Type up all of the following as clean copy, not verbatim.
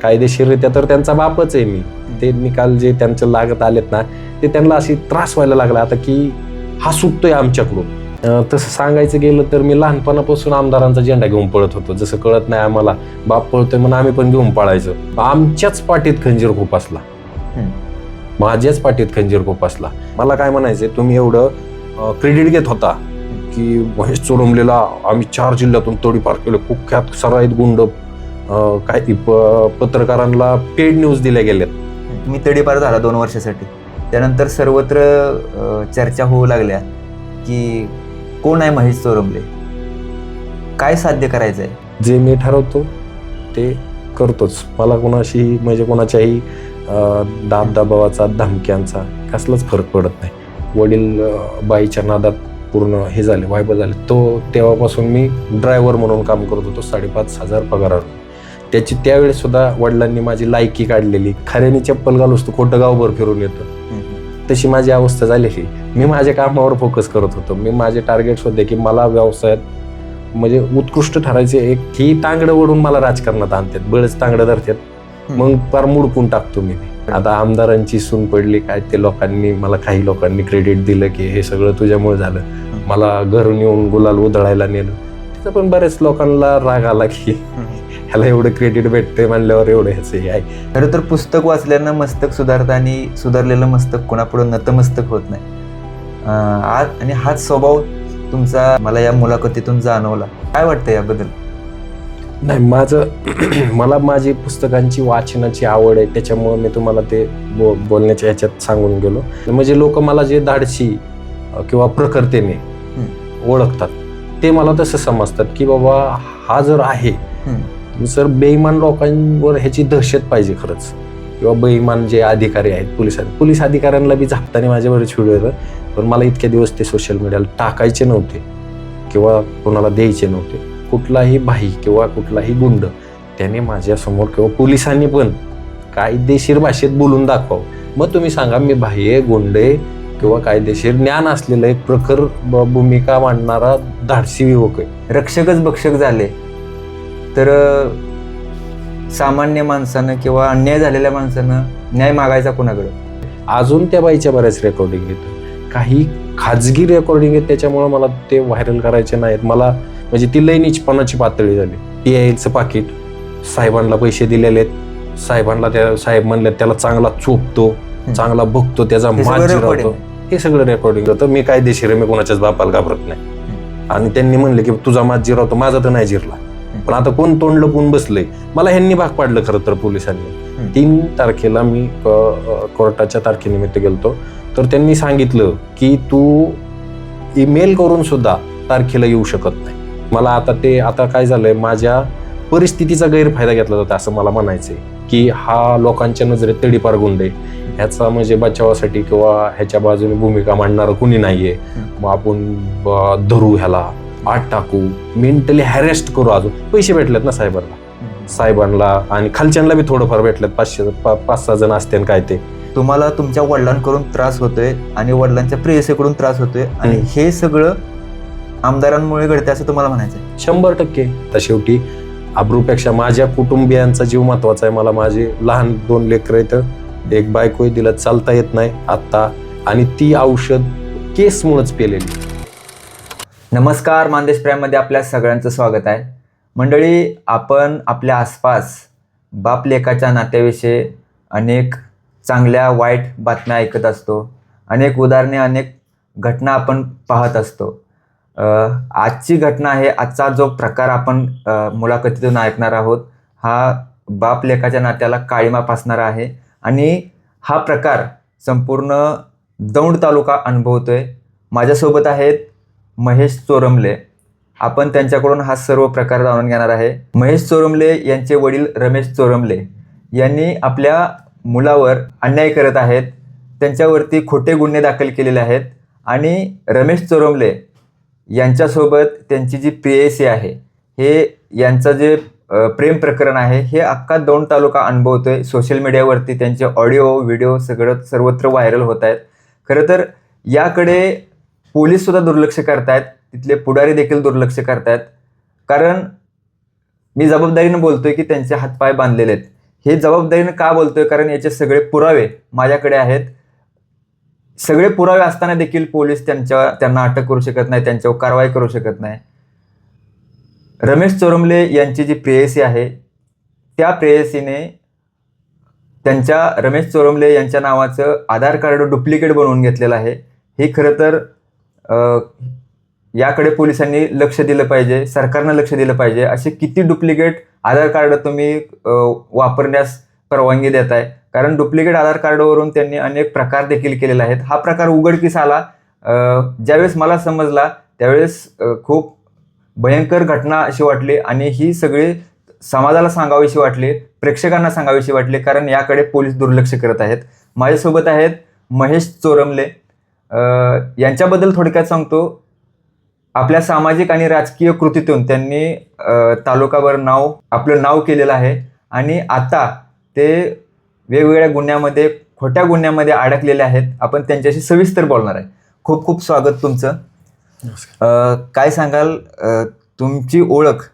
कायदेशीररित्या तर त्यांचा बापच आहे मी. ते निकाल जे त्यांच्या लागत आलेत ना ते त्यांना अशी त्रास व्हायला लागला आता की हा सुटतोय आमच्याकडून. तसं सांगायचं गेलं तर मी लहानपणापासून आमदारांचा झेंडा घेऊन पळत होतो. जसं कळत नाही आम्हाला बाप पळतोय म्हणून आम्ही पण घेऊन पळायचो. आमच्याच पाठीत खंजीर खूप असला, माझ्याच पाठीत खंजीर खूप असला. मला काय म्हणायचंय, तुम्ही एवढं क्रेडिट घेत होता की महेश चोरमलेला आम्ही 4 जिल्ह्यातून तडीपार केलं, कुख्यात सराईत गुंड, काही पत्रकारांना पेड न्यूज दिल्या गेल्यात. मी तडीपार झाला 2 वर्षासाठी. त्यानंतर सर्वत्र चर्चा होऊ लागल्या की कोण आहे महेश चोरमले, काय साध्य करायचं आहे. जे मी ठरवतो ते करतोच. मला कोणाशी म्हणजे कोणाच्याही दाबदबावाचा धमक्यांचा कसलाच फरक पडत नाही. वडील बाईच्या नादात पूर्ण हे झाले, वायब झाले. तेव्हापासून मी ड्रायव्हर म्हणून काम करत होतो 5,500 पगारावर. त्याची त्यावेळेस सुद्धा वडिलांनी माझी लायकी काढलेली. खऱ्याने चप्पल घालूस तर खोटं गावभर फिरून येतं, तशी माझी अवस्था झालेली. मी माझ्या कामावर फोकस करत होतो. मी माझे टार्गेट्स होते की मला व्यवसायात म्हणजे उत्कृष्ट ठरायचे. एक ही तांगडं ओढून मला राजकारणात आणतात, बळच तांगडं धरतात, मग फार मुडकून टाकतो मी. आता आमदारांची सून पडली काय, ते लोकांनी मला काही लोकांनी क्रेडिट दिलं की हे सगळं तुझ्यामुळे झालं. मला घरून येऊन गुलाल उधळायला नेलं. तिथं पण बऱ्याच लोकांना राग आला की ह्याला एवढं क्रेडिट भेटतंय म्हणल्यावर एवढं ह्याचं हे आहे. खरं तर पुस्तक वाचल्यानं मस्तक सुधारतं आणि सुधारलेलं मस्तक कोणापुढे नतमस्तक होत नाही. आणि हाच स्वभाव तुमचा मला या मुलाखतीतून जाणवला. काय वाटतं याबद्दल? नाही, मला माझी पुस्तकांची वाचनाची आवड आहे, त्याच्यामुळे मी तुम्हाला ते बोलण्याच्या ह्याच्यात सांगून गेलो. म्हणजे लोक मला जे धाडसी किंवा प्रखरतेने ओळखतात ते मला तसं समजतात की बाबा हा जर आहे सर, बेईमान लोकांवर ह्याची दहशत पाहिजे खरंच. किंवा बेईमान जे अधिकारी आहेत, पोलीस अधिकाऱ्यांना बी झापताना माझ्यावर व्हिडिओ येतं. पण मला इतके दिवस ते सोशल मीडियाला टाकायचे नव्हते किंवा कोणाला द्यायचे नव्हते. कुठलाही भाई किंवा कुठलाही गुंड त्याने माझ्यासमोर किंवा पोलिसांनी पण कायदेशीर भाषेत बोलून दाखवावं. मग तुम्ही सांगा, मी भाई आहे, गुंड आहे किंवा कायदेशीर ज्ञान असलेलं एक प्रखर भूमिका मांडणारा धाडसी युवक आहे. रक्षकच भक्षक झाले तर सामान्य माणसानं किंवा अन्याय झालेल्या माणसानं न्याय मागायचा कोणाकडे? अजून त्या बाईच्या बऱ्याच रेकॉर्डिंग आहेत, काही खाजगी रेकॉर्डिंग आहेत, त्याच्यामुळे मला ते व्हायरल करायचे नाहीत. मला म्हणजे ती लई नीचपणाची पातळी झाली. PILचं पाकिट साहेबांना पैसे दिलेले आहेत, साहेबांना त्या साहेब म्हणले त्याला चांगला चोपतो, चांगला बघतो, त्याचा माज जिरवतो. हे सगळं रेकॉर्डिंग होतं. मी कायदेशीर, मी कोणाच्याच बापाला घाबरत नाही. आणि त्यांनी म्हणले की तुझा माज जिरवतो, माझा तर नाही जिरला. पण आता कोण तोंड लपून बसलंय, मला ह्यांनी भाग पाडलं खरं तर पोलिसांनी. 3 तारखेला मी कोर्टाच्या तारखेनिमित्त गेलतो, तर त्यांनी सांगितलं की तू ईमेल करून सुद्धा तारखेला येऊ शकत नाही. मला आता काय झालंय, माझ्या परिस्थितीचा गैरफायदा घेतला जातो असं मला म्हणायचंय की हा लोकांच्या नजरेत तडीपार गुंड आहे, ह्याचा म्हणजे बचावासाठी किंवा ह्याच्या बाजूने भूमिका मांडणारं कुणी नाहीये, मग आपण धरू, ह्याला आत टाकू, मेंटली हॅरेस्ट करू. अजून पैसे भेटलेत ना साहेबांना आणि खालच्यांना बी थोडंफार भेटलेत, 500-6 जण असते काय. ते तुम्हाला तुमच्या वडिलांकडून त्रास होतोय आणि वडिलांच्या प्रेयसीकडून त्रास होतोय आणि हे सगळं आमदारांमुळे घडते असं तुम्हाला म्हणायचंय? 100%. तर शेवटी अब्रूपेक्षा माझ्या कुटुंबियांचा जीव महत्वाचा आहे. मला माझे लहान 2 लेकरं आहेत, एक बायको तिला चालता येत नाही आत्ता, आणि ती औषध केसमुळेच पेलेली. नमस्कार, मानदेश प्राईममध्ये आपल्या सगळ्यांचं स्वागत आहे. मंडळी, आपण आपल्या आसपास बाप लेकाच्या नात्याविषयी अनेक चांगल्या वाईट बातम्या ऐकत असतो, अनेक उदाहरणे, अनेक घटना आपण पाहत असतो. आजची घटना आहे, आजचा जो प्रकार आपण मुलाखतीतून ऐकणार आहोत, हा बाप लेकाच्या नात्याला काळिमा फासणारा आहे आणि हा प्रकार संपूर्ण दौंड तालुका अनुभवतोय. माझ्यासोबत आहेत महेश चोरमले. आपण त्यांच्याकडून हा सर्व प्रकार जाणून घेणार आहे. महेश चोरमले यांचे वडील रमेश चोरमले यांनी आपल्या मुलावर अन्याय करत आहेत, त्यांच्यावरती खोटे गुन्हे दाखल केलेले आहेत आणि रमेश चोरमले यांच्यासोबत त्यांची जी प्रेयसी आहे, हे यांचं जे प्रेम प्रकरण आहे हे अख्खा दौंड तालुका अनुभवतोय. सोशल मीडियावरती त्यांचे ऑडिओ व्हिडिओ सर्वत्र व्हायरल होत आहेत. खरं तर याकडे पोलीस सुद्धा दुर्लक्ष करतायत, तिथले पुढारी देखील दुर्लक्ष करतायत. कारण मी जबाबदारीनं बोलतोय की त्यांचे हातपाय बांधलेले आहेत. हे जबाबदारीने का बोलतोय, कारण याचे सगळे पुरावे माझ्याकडे आहेत. सगळे पुरावे असताना देखील पोलीस त्यांना अटक करू शकत नाही, त्यांच्यावर कारवाई करू शकत नाही. रमेश चोरमले यांची जी प्रेयसी आहे, त्या प्रेयसीने रमेश चोरमले यांच्या नावाचं आधार कार्ड डुप्लिकेट बनवून घेतलेलं आहे. हे खरं तर याकडे पोलिसांनी लक्ष दिलं पाहिजे, सरकारनं लक्ष दिलं पाहिजे. असे किती डुप्लिकेट आधार कार्ड तुम्ही वापरण्यास परवानगी देताय? कारण डुप्लिकेट आधार कार्डवरून त्यांनी अनेक प्रकार देखील केलेले आहेत. हा प्रकार उघडकीस आला ज्यावेळेस मला समजला, त्यावेळेस खूप भयंकर घटना अशी वाटली आणि ही सगळी समाजाला सांगावीशी वाटली, प्रेक्षकांना सांगावीशी वाटली, कारण याकडे पोलीस दुर्लक्ष करत आहेत. माझ्यासोबत आहेत महेश चोरमले. यांच्याबद्दल थोडक्यात सांगतो. आपल्या सामाजिक आणि राजकीय कृतीतून त्यांनी तालुकाभर आपलं नाव केलेलं आहे आणि आता ते वेगवेगळ्या गुन्ह्यामध्ये, खोट्या गुन्ह्यामध्ये अडकलेले आहेत. आपण त्यांच्याशी सविस्तर बोलणार आहे. खूप खूप स्वागत तुमचं. काय सांगाल, तुमची ओळख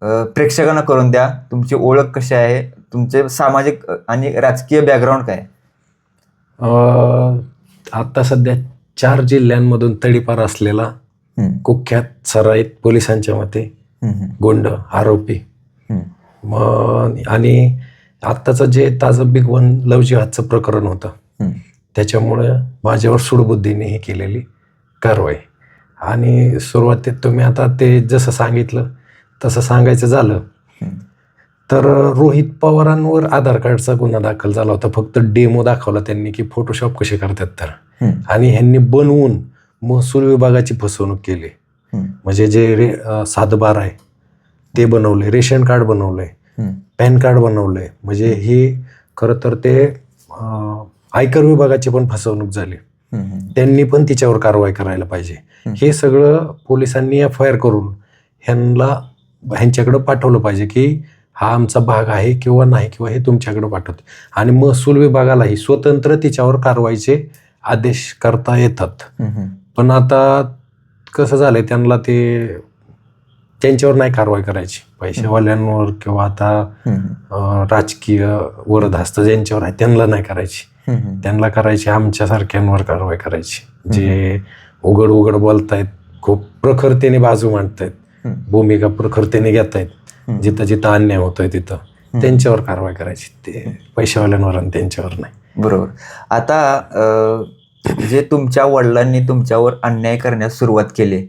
प्रेक्षकांना करून द्या. तुमची ओळख कशी आहे, तुमचे सामाजिक आणि राजकीय बॅकग्राऊंड काय? आता सध्या 4 जिल्ह्यांमधून तडीपार असलेला कुख्यात सराईत पोलिसांच्या मते गुंड आरोपी. आणि आत्ताचं जे ताजं बिग वन लव जिहादचं प्रकरण होतं, त्याच्यामुळे माझ्यावर सूडबुद्धीने ही केलेली कारवाई. आणि सुरुवातीत तुम्ही आता ते जसं सांगितलं तसं सांगायचं झालं तर रोहित पवारांवर आधार कार्डचा गुन्हा दाखल झाला होता. फक्त डेमो दाखवला त्यांनी की फोटोशॉप कसे करतात तर, आणि ह्यांनी बनवून महसूल विभागाची फसवणूक केली. म्हणजे जे सातबार आहे ते बनवले, रेशन कार्ड बनवले, पॅन कार्ड बनवले. म्हणजे हे खरं तर ते आयकर विभागाची पण फसवणूक झाली. त्यांनी पण तिच्यावर कारवाई करायला पाहिजे. हे सगळं पोलिसांनी FIR करून ह्यांच्याकडं पाठवलं पाहिजे की हा आमचा भाग आहे किंवा नाही, किंवा हे तुमच्याकडे पाठवते. आणि महसूल विभागालाही स्वतंत्र तिच्यावर कारवाईचे आदेश करता येतात. पण आता कसं झालंय, त्यांच्यावर नाही कारवाई करायची. पैशावाल्यांवर किंवा आता राजकीय वरदहस्त ज्यांच्यावर आहे त्यांना नाही करायची. त्यांना करायची आमच्यासारख्यांवर कारवाई करायची, जे उघड उघड बोलतायत, खूप प्रखरतेने बाजू मांडतायत, भूमिका प्रखरतेने घेतायत, जिथं जिथं अन्याय होतोय तिथं त्यांच्यावर कारवाई करायची. ते पैशावाल्यांवर आणि त्यांच्यावर नाही. बरोबर. आता जे तुमच्या वडिलांनी तुमच्यावर अन्याय करण्यास सुरुवात केली,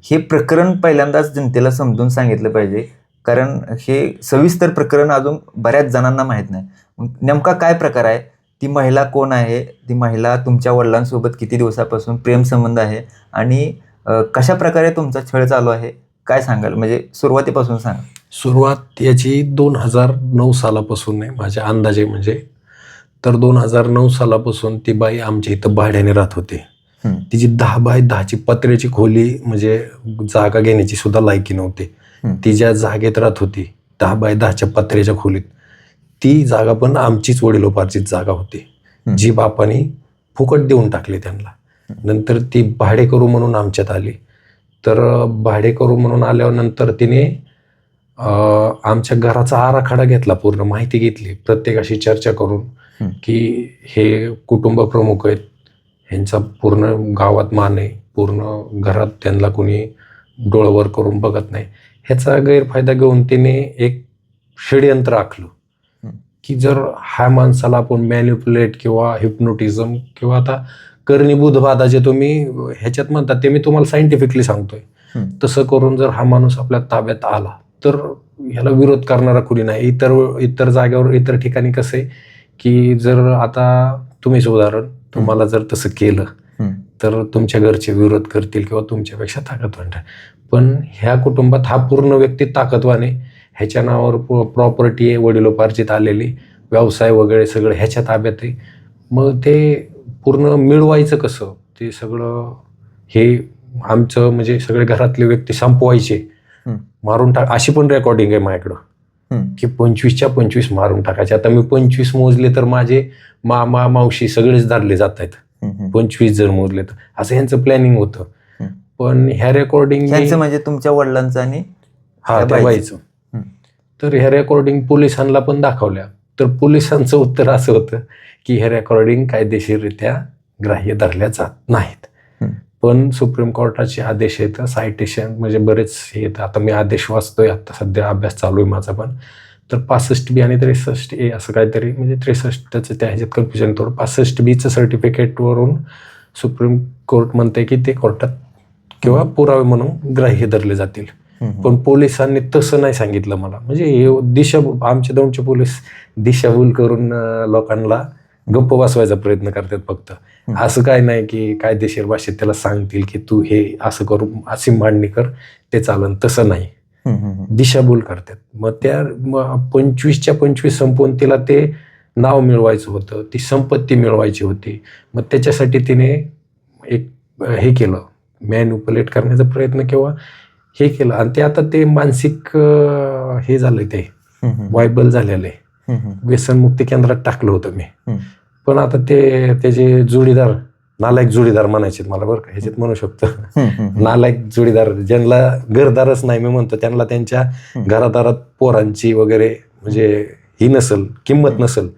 हे प्रकरण पहिल्यांदाच जनतेला समजून सांगितलं पाहिजे, कारण हे सविस्तर प्रकरण अजून बऱ्याच जणांना माहीत नाही. नेमका काय प्रकार आहे, ती महिला कोण आहे, ती महिला तुमच्या वडिलांसोबत किती दिवसापासून प्रेम संबंध आहे आणि कशा प्रकारे तुमचा छळ चालू आहे, काय सांगाल? म्हणजे सुरुवातीपासून सांगा. सुरुवात याची 2009 सालापासून आहे माझ्या अंदाजे. म्हणजे तर 2009 सालापासून ती बाई आमच्या इथं भाड्याने राहत होती. तिची 10 बाय 10ची पत्र्याची खोली, म्हणजे जागा घेण्याची सुद्धा लायकी नव्हती. ती ज्या जागेत राहत होती 10 बाय 10च्या पत्र्याच्या खोलीत, ती जागा पण आमचीच वडिलोपार्जित जागा होती, जी बापाने फुकट देऊन टाकली त्यांना. नंतर ती भाडेकरू म्हणून आमच्यात आली. तर भाडेकरू म्हणून आल्यावर नंतर तिने आमच्या घराचा आराखडा घेतला, पूर्ण माहिती घेतली, प्रत्येकाशी चर्चा करून की हे कुटुंब प्रमुख आहेत, ह्यांचा पूर्ण गावात मान आहे, पूर्ण घरात त्यांना कोणी डोळवर करून बघत नाही. ह्याचा गैरफायदा घेऊन तिने एक षडयंत्र आखलं की जर ह्या माणसाला आपण मॅन्युप्युलेट किंवा हिप्नोटिझम किंवा आता करणीभूतवादा जे तुम्ही ह्याच्यात म्हणतात ते मी तुम्हाला सायंटिफिकली सांगतोय, तसं करून जर हा माणूस आपल्या ताब्यात आला तर ह्याला विरोध करणारा कुणी नाही. इतर जागेवर, इतर ठिकाणी कसं आहे की जर आता तुम्हीच उदाहरण, तुम्हाला जर तसं केलं तर तुमच्या घरचे विरोध करतील किंवा तुमच्यापेक्षा ताकदवान आहे. पण ह्या कुटुंबात हा पूर्ण व्यक्ती ताकदवान आहे, ह्याच्या नावावर प्रॉपर्टी आहे वडिलोपार्जित आलेली, व्यवसाय वगैरे सगळं ह्याच्या ताब्यात आहे. मग ते पूर्ण मिळवायचं कसं, ते सगळं हे आमचं म्हणजे सगळे घरातले व्यक्ती संपवायचे, मारून टाक. अशी पण रेकॉर्डिंग आहे माझ्याकडं की 25च्या 25 मारून टाकायचे. आता मी 25 मोजले तर माझे मामा मावशी सगळेच धरले जात आहेत. 25 जर मोजले तर असं ह्यांचं प्लॅनिंग होतं. पण ह्या रेकॉर्डिंग म्हणजे तुमच्या वडिलांचं आणि त्या बाईचं, तर ह्या रेकॉर्डिंग पोलिसांना पण दाखवल्या. तर पोलिसांचं उत्तर असं होतं की हे रेकॉर्डिंग कायदेशीररित्या ग्राह्य धरल्या जात नाहीत. पण सुप्रीम कोर्टाचे आदेश आहेत, सायटेशन म्हणजे बरेच हे येतं. आता मी आदेश वाचतोय, आता सध्या अभ्यास चालू आहे माझा पण. तर 65B आणि 63A असं काहीतरी, म्हणजे 63चं त्या ह्याच्यात कन्फ्युजन थोडं. 65Bचं सर्टिफिकेटवरून सुप्रीम कोर्ट म्हणते की ते कोर्टात किंवा पुरावे म्हणून ग्राह्य धरले जातील. पण पोलिसांनी तसं नाही सांगितलं मला. म्हणजे हे आमचे दौंडचे पोलीस दिशाभूल करून लोकांना गप्प बसवायचा प्रयत्न करतात फक्त. असं काय नाही की कायदेशीर भाषेत त्याला सांगतील की तू हे असं करू, अशी मांडणी कर, ते चालन. तसं नाही, दिशाभूल करतात. मग त्या 25च्या 25 संपवून तिला ते नाव मिळवायचं होतं, ती संपत्ती मिळवायची होती. मग त्याच्यासाठी तिने एक हे केलं, मॅन्युप्युलेट करण्याचा प्रयत्न किंवा हे केलं. आणि ते आता ते मानसिक हे झालंय, ते वायबल झालेलं आहे. व्यसनमुक्ती केंद्रात टाकलं होतं मी. पण आता ते त्याचे जोडीदार, नालायक जोडीदार म्हणायचे मला, बरं का, ह्याच्यात म्हणू शकतो. नालायक जोडीदार, ज्यांना घरदारच नाही, मी म्हणतो त्यांना त्यांच्या घरादारात पोरांची वगैरे म्हणजे ही नसल, किंमत नसल,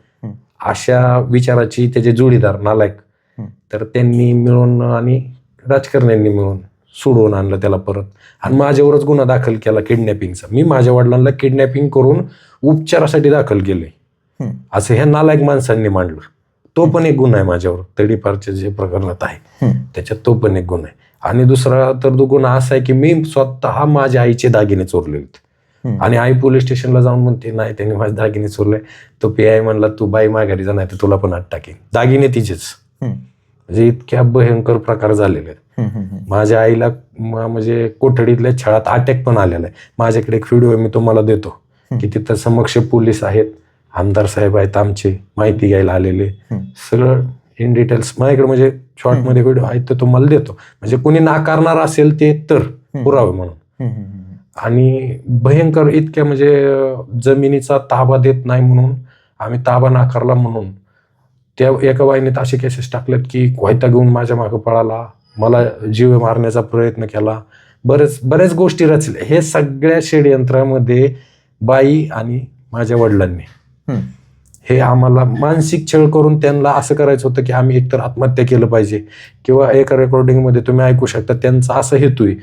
अशा विचाराची त्याचे जोडीदार नालायक, तर त्यांनी मिळून आणि राजकारण्यांनी मिळून सोडवून आणलं त्याला परत. आणि माझ्यावरच गुन्हा दाखल केला किडनॅपिंगचा. मी माझ्या वडिलांना किडनॅपिंग करून उपचारासाठी दाखल केले, असं ह्या नालायक माणसांनी मांडलं. तो पण एक गुन्हा आहे माझ्यावर, तडीपारचे जे प्रकरणात आहे त्याच्यात तो पण एक गुन्हा आहे. आणि दुसरा तर तो गुन्हा असा आहे की मी स्वतः माझ्या आईचे दागिने चोरले होते. आणि आई पोलीस स्टेशनला जाऊन म्हणते नाही त्यांनी माझे दागिने चोरले. तो PI म्हणला तू बाई माघारी जा, नाही तर तुला पण आत टाकेन. दागिने तिचेच. म्हणजे इतक्या भयंकर प्रकार झालेले आहेत. माझ्या आईला म्हणजे कोठडीतल्या छळात अटॅक पण आलेला आहे. माझ्याकडे एक व्हिडिओ मी तुम्हाला देतो की तिथं समक्ष पोलीस आहेत, आमदार साहेब आहेत आमचे, माहिती घ्यायला आलेले, सगळं इन डिटेल्स माझ्याकडे, म्हणजे शॉर्टमध्ये व्हिडिओ आहेत तर तुम्हाला देतो. म्हणजे कोणी नाकारणार असेल ते तर पुरावे म्हणून. आणि भयंकर इतक्या, म्हणजे जमिनीचा ताबा देत नाही म्हणून आम्ही ताबा नाकारला म्हणून त्या एका बाईने असे केसेस टाकलेत की कोयता घेऊन माझ्या मागं पळाला, मला जीव मारण्याचा प्रयत्न केला, बऱ्याच गोष्टी रचल्या. हे सगळ्या षडयंत्रामध्ये बाई आणि माझ्या वडिलांनी हे आम्हाला मानसिक छळ करून त्यांना असं करायचं होतं की आम्ही एकतर आत्महत्या केलं पाहिजे, किंवा एका रेकॉर्डिंगमध्ये तुम्ही ऐकू शकता त्यांचा असा हेतू आहे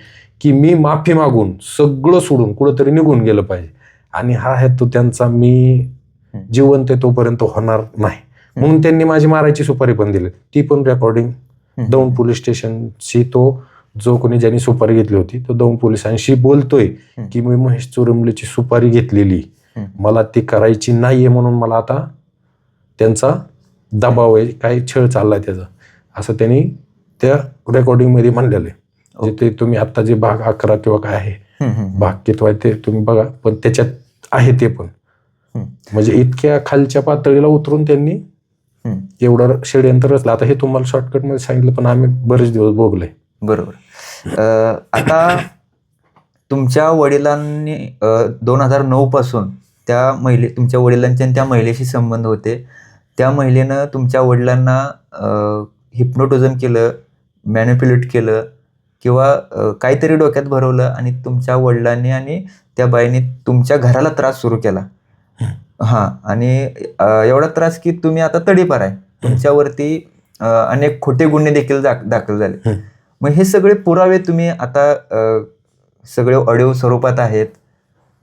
की मी माफी मागून सगळं सोडून कुठंतरी निघून गेलं पाहिजे. आणि हा हेतू त्यांचा मी जिवंत तोपर्यंत होणार नाही म्हणून त्यांनी माझी मारायची सुपारी पण दिली. ती पण रेकॉर्डिंग दौंड पोलीस स्टेशनची, तो जो कोणी ज्यांनी सुपारी घेतली होती तो दौंड पोलिसांशी बोलतोय की मी महेश चोरमलेची सुपारी घेतलेली, मला ती करायची नाहीये म्हणून मला आता त्यांचा दबाव आहे, काही छळ चाललाय त्याचा, असं त्यांनी त्या रेकॉर्डिंगमध्ये म्हणलेलं आहे. म्हणजे ते तुम्ही आता जे भाग 11 किंवा काय आहे भाग कितवा ते तुम्ही बघा, पण त्याच्यात आहे ते पण. म्हणजे इतक्या खालच्या पातळीला उतरून त्यांनी एवढं षडयंत्र रचलं. आता हे तुम्हाला शॉर्टकटमध्ये सांगितलं, पण आम्ही बरेच दिवस भोगले. बरोबर. आता तुमच्या वडिलांनी 2009 पासून त्या तुमच्या वडिलांचे आणि त्या महिलेशी संबंध होते. त्या महिलेनं तुमच्या वडिलांना हिप्नोटिझम केलं, मॅनिप्युलेट केलं, किंवा काहीतरी डोक्यात भरवलं, आणि तुमच्या वडिलांनी आणि त्या बाईने तुमच्या घराला त्रास सुरू केला. आणि एवढा त्रास की तुम्ही आता तडीपार आहे, तुमच्यावरती अनेक खोटे गुन्हे देखील दाखल झाले. मग हे सगळे पुरावे तुम्ही आता सगळे ऑडिओ स्वरूपात आहेत,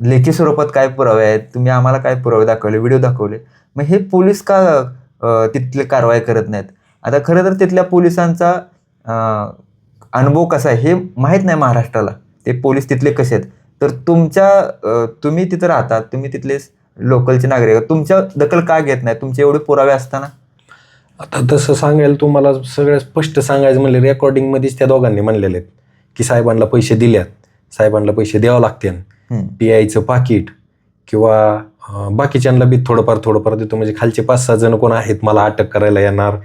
लेखी स्वरूपात काय पुरावे आहेत, तुम्ही आम्हाला काय पुरावे दाखवले, व्हिडिओ दाखवले, मग हे पोलीस का तिथले कारवाई करत नाहीत? आता खरं तर तिथल्या पोलिसांचा अनुभव कसा आहे हे माहीत नाही महाराष्ट्राला, ते पोलीस तिथले कसे आहेत. तर तुम्ही तिथं राहतात, तुम्ही तिथले लोकलचे नागरिक, तुमच्या दखल का घेत नाही तुमचे एवढे पुरावे असताना? आता तसं सांगायला तुम्हाला सगळ्यात स्पष्ट सांगायचं म्हणजे रेकॉर्डिंगमध्येच त्या दोघांनी म्हणलेले आहेत की साहेबांना पैसे दिल्यात, साहेबांना पैसे द्यावं लागते, PIचं पाकिट किंवा बाकीच्यांना बी थोडंफार देतो. म्हणजे खालचे 5-6 जण कोण आहेत मला अटक करायला येणार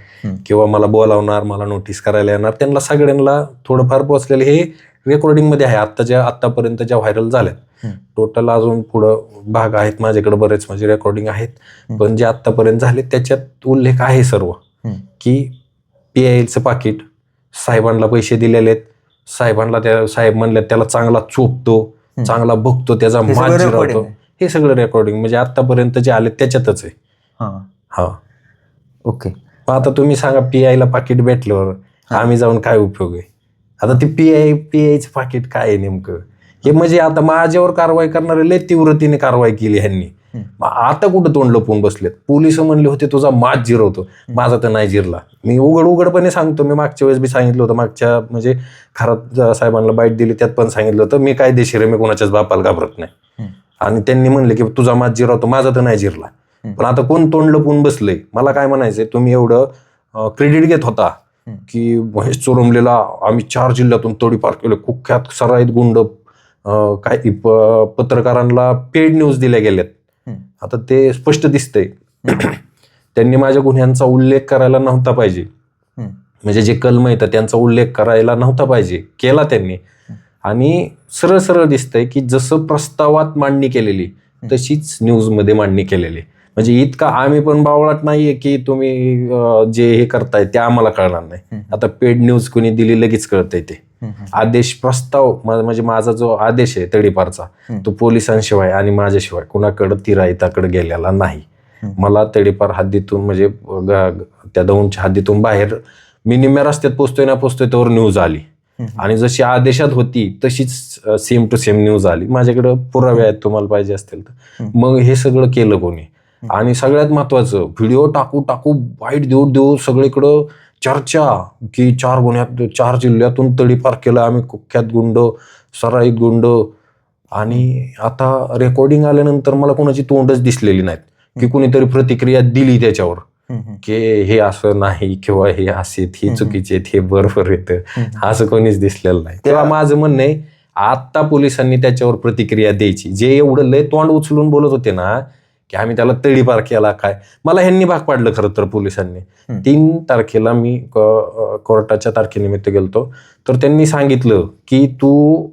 किंवा मला बोलावणार, मला नोटीस करायला येणार, त्यांना सगळ्यांना थोडंफार पोचलेलं हे रेकॉर्डिंगमध्ये आहे. आतापर्यंत ज्या व्हायरल झाल्यात, टोटल अजून पुढं भाग आहेत माझ्याकडे बरेच, म्हणजे रेकॉर्डिंग आहेत, पण जे आतापर्यंत झाले त्याच्यात उल्लेख आहे सर्व की PIचं पाकिट, साहेबांना पैसे दिलेले आहेत, साहेबांना त्या साहेब म्हणले त्याला चांगला चोपतो, चांगला बघतो, त्याचा माज जिरवतो, हे सगळं रेकॉर्डिंग म्हणजे आतापर्यंत जे आले त्याच्यातच आहे. हां. हा. ओके. मग आता तुम्ही सांगा PI ला पाकिट भेटल्यावर आम्ही जाऊन काय उपयोग आहे? आता ते PIचं पाकिट काय आहे नेमकं? हे म्हणजे आता माझ्यावर कारवाई करणारे लय तीव्रतेने कारवाई केली ह्यांनी. आता कुठं तोंड लपवून बसलेत? पोलिस म्हणले होते तुझा माज जिरवतो. माझा तर नाही जिरला. मी उघडपणे सांगतो. मी मागच्या वेळेस बी सांगितलं होतं, मागच्या म्हणजे खरात साहेबांना बाईट दिली त्यात पण सांगितलं होतं, मी कायदेशीर आहे, मी कोणाच्याच बापाला घाबरत नाही. आणि त्यांनी म्हणले की तुझा माज जिरवतो, माझा तर नाही जिरला. पण आता कोण तोंड लपवून बसलंय? मला काय म्हणायचंय, तुम्ही एवढं क्रेडिट घेत होता की महेश चोरमलेला आम्ही 4 जिल्ह्यातून तडीपार केलं, कुख्यात सराईत गुंड, काही पत्रकारांना पेड न्यूज दिल्या गेल्यात. आता ते स्पष्ट दिसतंय. त्यांनी माझ्या गुन्ह्यांचा उल्लेख करायला नव्हता पाहिजे. म्हणजे जे कलम येतं त्यांचा उल्लेख करायला नव्हता पाहिजे, केला त्यांनी. आणि सरळ सरळ दिसतंय की जसं प्रस्तावात मांडणी केलेली तशीच न्यूजमध्ये मांडणी केलेली. म्हणजे इतका आम्ही पण बावळाट नाहीये की तुम्ही जे हे करताय ते आम्हाला कळणार नाही. आता पेड न्यूज कोणी दिली लगेच कळतंय ते. आदेश प्रस्ताव म्हणजे माझा जो आदेश आहे तडीपारचा, तो पोलिसांशिवाय आणि माझ्याशिवाय कुणाकडे तिराहिताकडे गेलेला नाही. मला तडीपार हद्दीतून म्हणजे त्या दौंडच्या हद्दीतून बाहेर मी निम्म्या रस्त्यात पोचतोय ना पोचतोय त्यावर न्यूज आली. आणि जशी आदेशात होती तशीच सेम टू सेम न्यूज आली. माझ्याकडे पुरावे आहेत, तुम्हाला पाहिजे असतील तर. मग हे सगळं केलं कोणी? आणि सगळ्यात महत्वाचं, व्हिडिओ टाकू वाईट देऊ सगळीकडं चर्चा की 4 जिल्ह्यातून तडीपार केलं आम्ही, कुख्यात गुंड, सराईत गुंड. आणि आता रेकॉर्डिंग आल्यानंतर मला कोणाची तोंडच दिसलेली नाहीत की कुणीतरी प्रतिक्रिया दिली त्याच्यावर की हे असं नाही किंवा हे असे, हे चुकीचे, हे बरोबर येतं, असं कोणीच दिसलेलं नाही. तेव्हा माझं म्हणणं आहे, आता पोलिसांनी त्याच्यावर प्रतिक्रिया द्यायची. जे एवढं लय तोंड उचलून बोलत होते ना की आम्ही त्याला तडीपार केला, काय मला ह्यांनी भाग पाडलं खरं तर पोलिसांनी. 3 तारखेला मी कोर्टाच्या तारखेनिमित्त गेलतो, तर त्यांनी सांगितलं की तू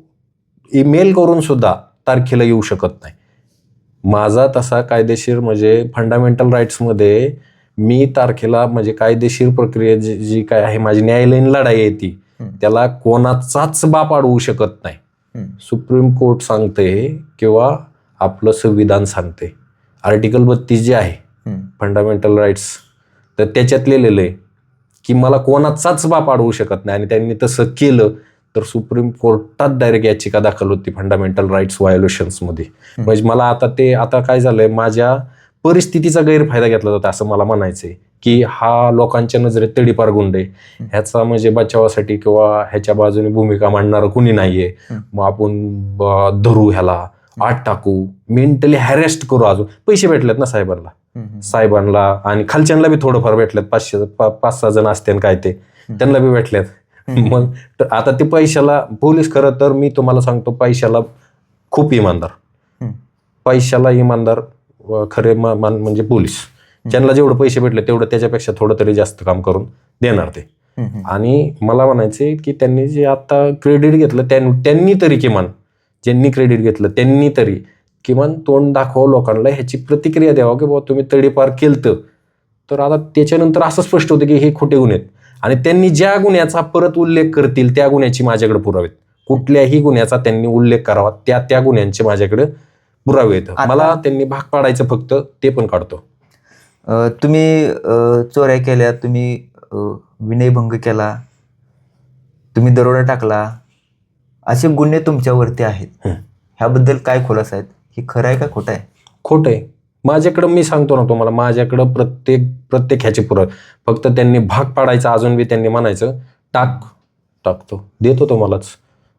ईमेल करून सुद्धा तारखेला येऊ शकत नाही. माझा तसा कायदेशीर म्हणजे फंडामेंटल राईट्समध्ये मी तारखेला म्हणजे कायदेशीर प्रक्रिया जी काय आहे, माझी न्यायालयीन लढाई आहे ती, त्याला कोणाचाच बाप अडवू शकत नाही. सुप्रीम कोर्ट सांगते किंवा आपलं संविधान सांगते. आर्टिकल 32 जे आहे फंडामेंटल राईट्स, तर त्याच्यात लिहिलेलं आहे की मला कोणाचाच बाप अडवू शकत नाही. आणि त्यांनी तसं केलं तर सुप्रीम कोर्टात डायरेक्ट याचिका दाखल होती फंडामेंटल राईट्स व्हायोलेशन्समध्ये. म्हणजे मला आता काय झालंय, माझ्या परिस्थितीचा गैरफायदा घेतला जातो असं मला म्हणायचंय की हा लोकांच्या नजरेत तडीपार गुंड आहे, ह्याचा म्हणजे बचावासाठी किंवा ह्याच्या बाजूने भूमिका मांडणारं कुणी नाहीये, मग आपण धरू, ह्याला आत टाकू, मेंटली हॅरेस्ट करू. अजून पैसे भेटलेत ना साहेबांना आणि खालच्यांना बी थोडंफार भेटलेत, 5-6 जण असते काय ते, त्यांना बी भेटलेत. मग आता ते पैशाला पोलीस, खरं तर मी तुम्हाला सांगतो, पैशाला खूप इमानदार, पैशाला इमानदार खरे म्हणजे पोलीस. ज्यांना जेवढं पैसे भेटले तेवढं त्याच्यापेक्षा थोडं तरी जास्त काम करून देणार ते. आणि मला म्हणायचे की त्यांनी जे आता क्रेडिट घेतलं त्यांनी तरी किमान, ज्यांनी क्रेडिट घेतलं त्यांनी तरी किमान तोंड दाखवावं लोकांना, ह्याची प्रतिक्रिया द्यावं की बाबा तुम्ही तडीपार केलं. तर आता त्याच्यानंतर असं स्पष्ट होतं की हे खोटे गुन्हे आहेत. आणि त्यांनी ज्या गुन्ह्याचा परत उल्लेख करतील त्या गुन्ह्याची माझ्याकडे पुरावे, कुठल्याही गुन्ह्याचा त्यांनी उल्लेख करावा त्या गुन्ह्यांचे माझ्याकडे पुरावे आहेत. मला त्यांनी भाग पाडायचं फक्त, ते पण काढतो. तुम्ही चोऱ्या केल्या, तुम्ही विनयभंग केला, तुम्ही दरोडा टाकला, असे गुन्हे तुमच्यावरती आहेत. ह्याबद्दल काय खुलासा आहेत? हे खरं आहे का खोटं आहे? खोटं आहे. माझ्याकडं मी सांगतो ना तुम्हाला, माझ्याकडं प्रत्येक ह्याचे पुरावे. फक्त त्यांनी भाग पाडायचा, अजून बी त्यांनी म्हणायचं टाकतो, देतो तुम्हालाच.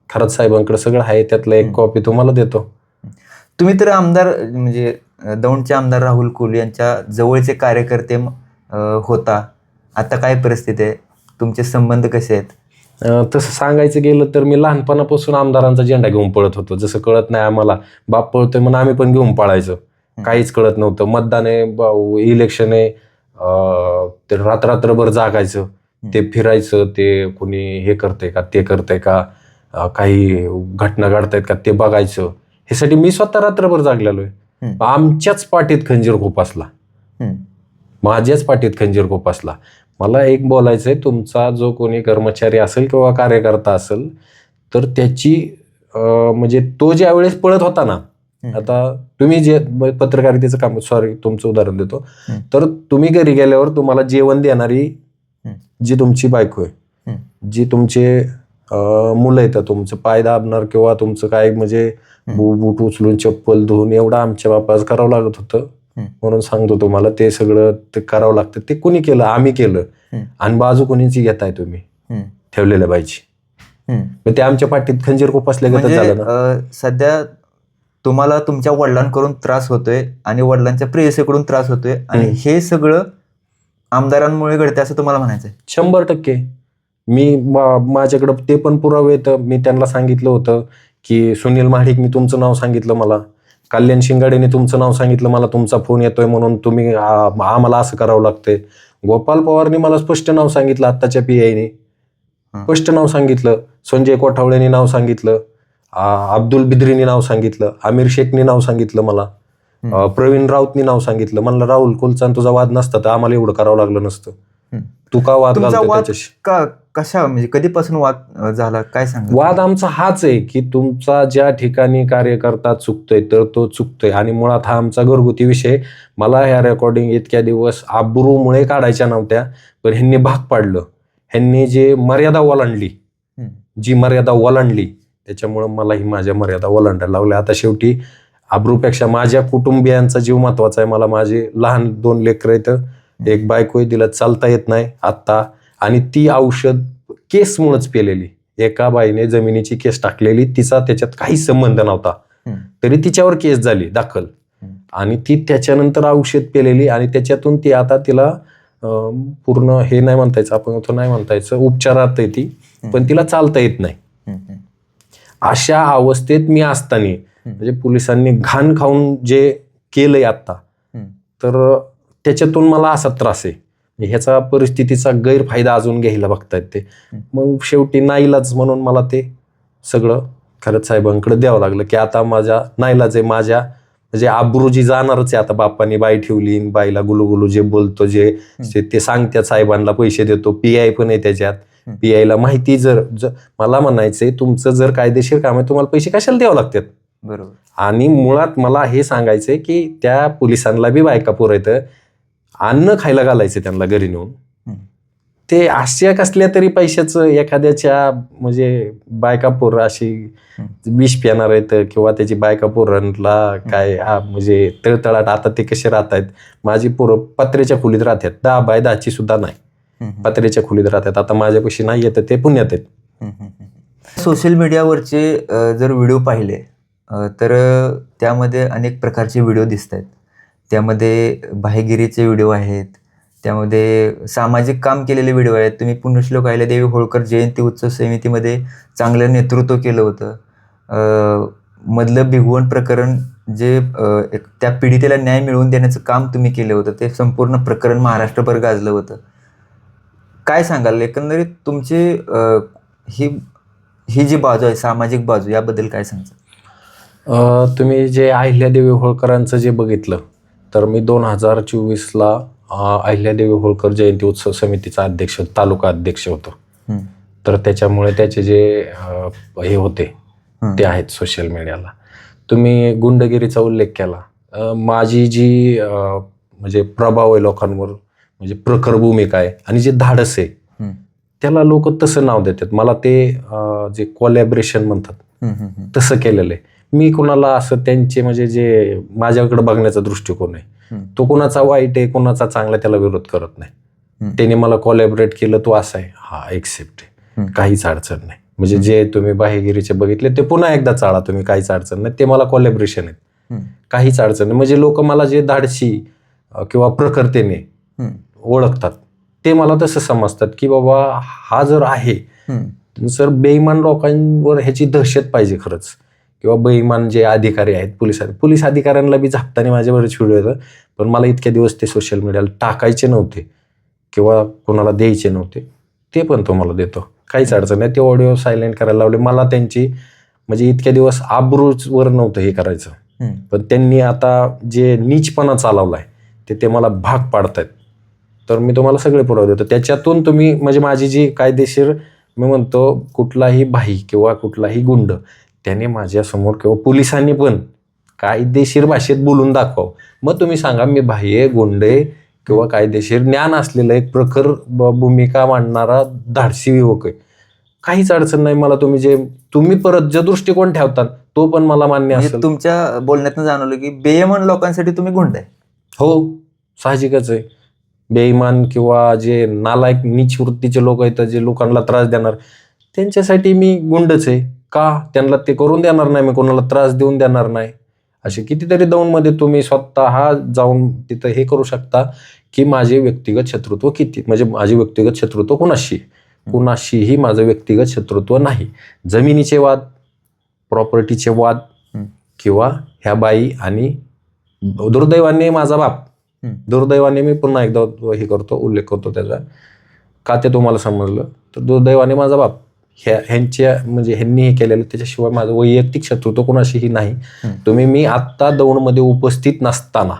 खरंच साहेबांकडे सगळं आहे, त्यातलं एक कॉपी तुम्हाला देतो. तुम्ही तर आमदार म्हणजे दौंडचे आमदार राहुल कुल यांच्या जवळचे कार्यकर्ते होता. आता काय परिस्थिती आहे? तुमचे संबंध कसे आहेत? तसं सांगायचं गेलं तर मी लहानपणापासून आमदारांचा झेंडा घेऊन पळत होतो. जसं कळत नाही आम्हाला, बाप पळतोय म्हणून आम्ही पण घेऊन पळायचो. काहीच कळत नव्हतं. मतदान आहे, इलेक्शन आहे, ते रात्रभर जागायचं, ते फिरायचं, ते कोणी हे करतंय का, ते करतंय का, काही घटना घडतायत का ते बघायचं. ह्यासाठी मी स्वतः रात्रभर जागलेलो आहे. आमच्याच पाठीत खंजीर खोपासला, माझ्याच पाठीत खंजीर खोपासला. मला एक बोलायचंय, तुमचा जो कोणी कर्मचारी असेल किंवा कार्यकर्ता असेल तर त्याची म्हणजे तो ज्या वेळेस पळत होता ना आता तुम्ही जे पत्रकारितेचं काम, सॉरी तुमचं उदाहरण देतो, तर तुम्ही घरी गेल्यावर तुम्हाला जेवण देणारी जी तुमची बायको आहे, जी तुमचे मुलं येतं, तुमचं पाय दाबणार किंवा तुमचं काय म्हणजे बूट उचलून चप्पल धुवून एवढं आमच्या बापाच करावं लागत होतं. म्हणून सांगतो तुम्हाला, ते सगळं ते करावं लागतं. ते कोणी केलं? आम्ही केलं. आणि बाजू कोणीची घेताय तुम्ही ठेवलेल्या बाईची? मग ते आमच्या पाठीत खंजीर खुपसल्यागत झालं ना. सध्या तुम्हाला तुमच्या वडिलांकडून त्रास होतोय आणि वडिलांच्या प्रेयसीकडून त्रास होतोय, आणि हे सगळं आमदारांमुळे घडते असं तुम्हाला म्हणायचंय? 100%. मी माझ्याकडं ते पण पुरावे येतं. मी त्यांना सांगितलं होतं की सुनील महाडिकनी तुमचं नाव सांगितलं मला, कल्याण शिंगाडेने तुमचं नाव सांगितलं मला, तुमचा फोन येतोय म्हणून तुम्ही आम्हाला असं करावं लागतंय. गोपाल पवारनी मला स्पष्ट नाव सांगितलं, आत्ताच्या PIने स्पष्ट नाव सांगितलं. संजय कोठावळेने नाव सांगितलं, अब्दुल बिद्रीनी नाव सांगितलं, आमिर शेखनी नाव सांगितलं मला, प्रवीण राऊतनी नाव सांगितलं. म्हणलं राहुल कुलचा तुझा वाद नसता तर आम्हाला एवढं करावं लागलं नसतं. तू का वाद घालतो त्याच्याशी? कशा म्हणजे कधीपासून वाद झाला काय सांग? वाद आमचा हाच आहे की तुमचा ज्या ठिकाणी कार्यकर्ता चुकतोय तर तो चुकतोय, आणि मुळात हा आमचा घरगुती विषय. मला ह्या रेकॉर्डिंग इतक्या दिवस आब्रूमुळे काढायच्या नव्हत्या, पण ह्यांनी भाग पाडलं. ह्यांनी जी मर्यादा ओलांडली त्याच्यामुळं मला ही माझ्या मर्यादा ओलांडायला लागल्या. आता शेवटी आब्रूपेक्षा माझ्या कुटुंबियांचा जीव महत्वाचा आहे. मला माझे लहान 2 लेकरं आहेत, एक बायको आहे, तिला चालता येत नाही आत्ता, आणि ती औषध केसमुळेच पेलेली. एका बाईने जमिनीची केस टाकलेली, तिचा त्याच्यात काहीच संबंध नव्हता, तरी तिच्यावर केस झाली दाखल, आणि ती त्याच्यानंतर औषध पेलेली, आणि त्याच्यातून ती आता तिला पूर्ण हे नाही म्हणतायचं, आपण नाही म्हणतायचं, उपचारात आहे ती, पण तिला चालता येत नाही. अशा अवस्थेत मी असताना म्हणजे पोलिसांनी घाण खाऊन जे केलंय आता, तर त्याच्यातून मला असा त्रास आहे. ह्याचा परिस्थितीचा गैरफायदा अजून घ्यायला बघतायत ते. मग शेवटी नाईलाज म्हणून मला ते सगळं खरंच साहेबांकडे द्यावं लागलं की आता माझ्या नाईलाज आहे, माझ्या म्हणजे आब्रूजी जाणारच आहे. आता बाप्पांनी बाई ठेवली, बाईला गुलुगुलू जे बोलतो जे ते सांगतात, साहेबांना पैसे देतो, PI पण आहे त्याच्यात. PIला माहिती, जर मला म्हणायचंय तुमचं जर कायदेशीर काम आहे तुम्हाला पैसे कशाला द्यावं लागतात? बरोबर. आणि मुळात मला हे सांगायचंय की त्या पोलिसांना बी बायका पुरवतं, अन्न खायला घालायचं त्यांना घरी नेऊन. ते अशा कसल्या तरी पैशाचं एखाद्याच्या म्हणजे बायका पोरं अशी विष पिणार आहेत किंवा त्याची बायका पोरांना काय म्हणजे तळतळाट. आता ते कसे राहत आहेत, माझी पोरं पत्र्याच्या खोलीत राहतात, 10 बाय 10ची सुद्धा नाही, पत्र्याच्या खोलीत राहतात. आता माझ्यापाशी नाही येतं, ते पुण्यात आहेत. सोशल मीडियावरचे जर व्हिडिओ पाहिले तर त्यामध्ये अनेक प्रकारचे व्हिडिओ दिसत आहेत. त्यामध्ये भाईगिरीचे व्हिडिओ आहेत, त्यामध्ये सामाजिक काम केलेले व्हिडिओ आहेत. तुम्ही पुण्यश्लोक अहिल्यादेवी होळकर जयंती उत्सव समितीमध्ये चांगलं नेतृत्व केलं होतं. मधलं भिगवण प्रकरण जे त्या पीडितेला न्याय मिळवून देण्याचं काम तुम्ही केलं होतं, ते संपूर्ण प्रकरण महाराष्ट्रभर गाजलं होतं. काय सांगाल एकंदरीत तुमची ही जी बाजू आहे, सामाजिक बाजू, याबद्दल काय सांगाल? तुम्ही जे अहिल्यादेवी होळकरांचं जे बघितलं, तर मी 2024ला अहिल्यादेवी होळकर जयंती उत्सव समितीचा अध्यक्ष, तालुका अध्यक्ष होतो. तर त्याच्यामुळे त्याचे जे हे होते ते आहेत सोशल मीडियाला. तुम्ही गुंडगिरीचा उल्लेख केला. माझी जी म्हणजे प्रभाव आहे लोकांवर, म्हणजे प्रखर भूमिका आहे आणि जे धाडस आहे, त्याला लोक तसं नाव देतात. मला ते जे कोलॅबरेशन म्हणतात तसं केलेलं आहे. मी कोणाला असं त्यांचे म्हणजे जे माझ्याकडे बघण्याचा दृष्टिकोन आहे, तो कोणाचा वाईट आहे कोणाचा चांगला त्याला विरोध करत नाही. त्याने मला कोलॅबरेट केलं, तो असा आहे, हा एक्सेप्ट आहे, काहीच अडचण नाही. म्हणजे जे तुम्ही बाहेगिरीचे बघितले ते पुन्हा एकदा चाळा तुम्ही, काहीच अडचण नाही, ते मला कोलॅबरेशन आहेत, काहीच अडचण नाही. म्हणजे लोक मला जे धाडशी किंवा प्रखरतेने ओळखतात ते मला तसं समजतात की बाबा हा जर आहे, जर बेईमान लोकांवर ह्याची दहशत पाहिजे खरंच, किंवा बेईमान जे अधिकारी आहेत, पोलीस अधिकाऱ्यांना बी झापताना माझ्या बरेच व्हिडिओ येतं, पण मला इतके दिवस ते सोशल मीडियाला टाकायचे नव्हते किंवा कोणाला द्यायचे नव्हते. ते पण तुम्हाला देतो, काहीच अडचण नाही. ते ऑडिओ सायलेंट करायला लावले. मला त्यांची म्हणजे इतक्या दिवस आब्रूवर नव्हतं हे करायचं, पण त्यांनी आता जे नीचपणा चालवलाय ते मला भाग पाडतायत. तर मी तुम्हाला सगळे पुरावे देतो. त्याच्यातून तुम्ही म्हणजे माझी जी कायदेशीर, मी म्हणतो कुठलाही भाई किंवा कुठलाही गुंड त्याने माझ्यासमोर किंवा पोलिसांनी पण कायदेशीर भाषेत बोलून दाखवावं. मग तुम्ही सांगा मी बाह्य गुंडे किंवा कायदेशीर ज्ञान असलेलं एक प्रखर भूमिका मांडणारा धाडसी युवक आहे, काहीच अडचण नाही मला. तुम्ही परत जो दृष्टिकोन ठेवता तो पण मला मान्य म्हणजे असेल. तुमच्या बोलण्यातून जाणवलं की बेईमान लोकांसाठी तुम्ही गुंड आहे. हो, साहजिकच आहे. बेईमान किंवा जे नालायक नीच वृत्तीचे लोक आहेत जे लोकांना त्रास देणार, त्यांच्यासाठी मी गुंडच आहे. का? त्यांना ते करून देणार नाही, मी कोणाला त्रास देऊन देणार नाही. असे कितीतरी दौंडमध्ये तुम्ही स्वतः जाऊन तिथं हे करू शकता की माझे व्यक्तिगत शत्रुत्व किती, म्हणजे माझे व्यक्तिगत शत्रुत्व कुणाशीही माझं व्यक्तिगत शत्रुत्व नाही. जमिनीचे वाद, प्रॉपर्टीचे वाद किंवा ह्या बाई आणि दुर्दैवाने माझा बाप, दुर्दैवाने मी पुन्हा एकदा हे करतो, उल्लेख करतो त्याचा, का ते तुम्हाला समजलं तर दुर्दैवाने माझा बाप ह्यांच्या म्हणजे ह्यांनी हे केलेलं, त्याच्याशिवाय माझं वैयक्तिक शत्रुत्व कोणाशीही नाही. मी आत्ता दौंडमध्ये उपस्थित नसताना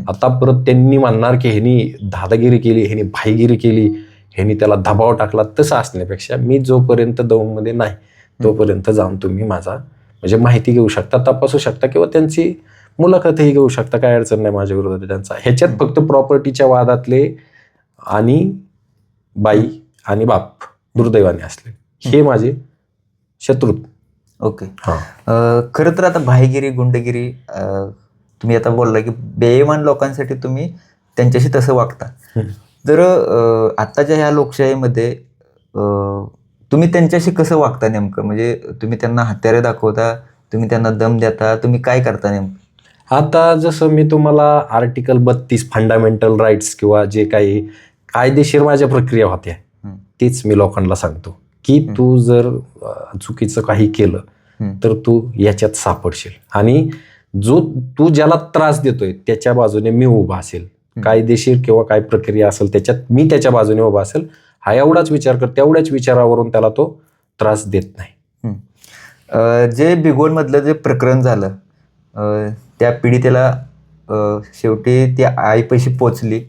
आता परत त्यांनी म्हणणार की ह्यांनी दादागिरी केली, ह्यांनी भाईगिरी केली, ह्यांनी त्याला दबाव टाकला, तसं असण्यापेक्षा मी जोपर्यंत दौंडमध्ये नाही तोपर्यंत जाऊन तुम्ही माझा म्हणजे माहिती घेऊ शकता, तपासू शकता किंवा त्यांची मुलाखतही घेऊ शकता. काय अडचण नाही माझ्या विरोधात त्यांचा. ह्याच्यात फक्त प्रॉपर्टीच्या वादातले आणि बाई आणि बाप दुर्दैवाने असले हे माझे शत्रू. ओके. खरं तर आता भाईगिरी, गुंडगिरी, तुम्ही आता बोलला की बेईमान लोकांसाठी तुम्ही त्यांच्याशी तसं वागता. जर आत्ताच्या ह्या लोकशाहीमध्ये तुम्ही त्यांच्याशी कसं वागता नेमकं? म्हणजे तुम्ही त्यांना हत्यारे दाखवता, तुम्ही त्यांना दम देता, तुम्ही काय करता नेमकं? आता जसं मी तुम्हाला आर्टिकल 32 फंडामेंटल राईट्स किंवा जे काही कायदेशीर माझ्या प्रक्रिया होत्या तीच मी लोकांना सांगतो की तू जर चुकीचं काही केलं तर तू याच्यात सापडशील आणि तू ज्याला त्रास देतोय त्याच्या बाजूने मी उभा असेल. कायदेशीर किंवा काय प्रक्रिया असेल त्याच्यात मी त्याच्या बाजूने उभा असेल. हा एवढाच विचार कर, तेवढ्याच विचारावरून त्याला तो त्रास देत नाही. जे भिगवणमधलं जे प्रकरण झालं, त्या पीडितेला शेवटी ती आईपाशी पोचली,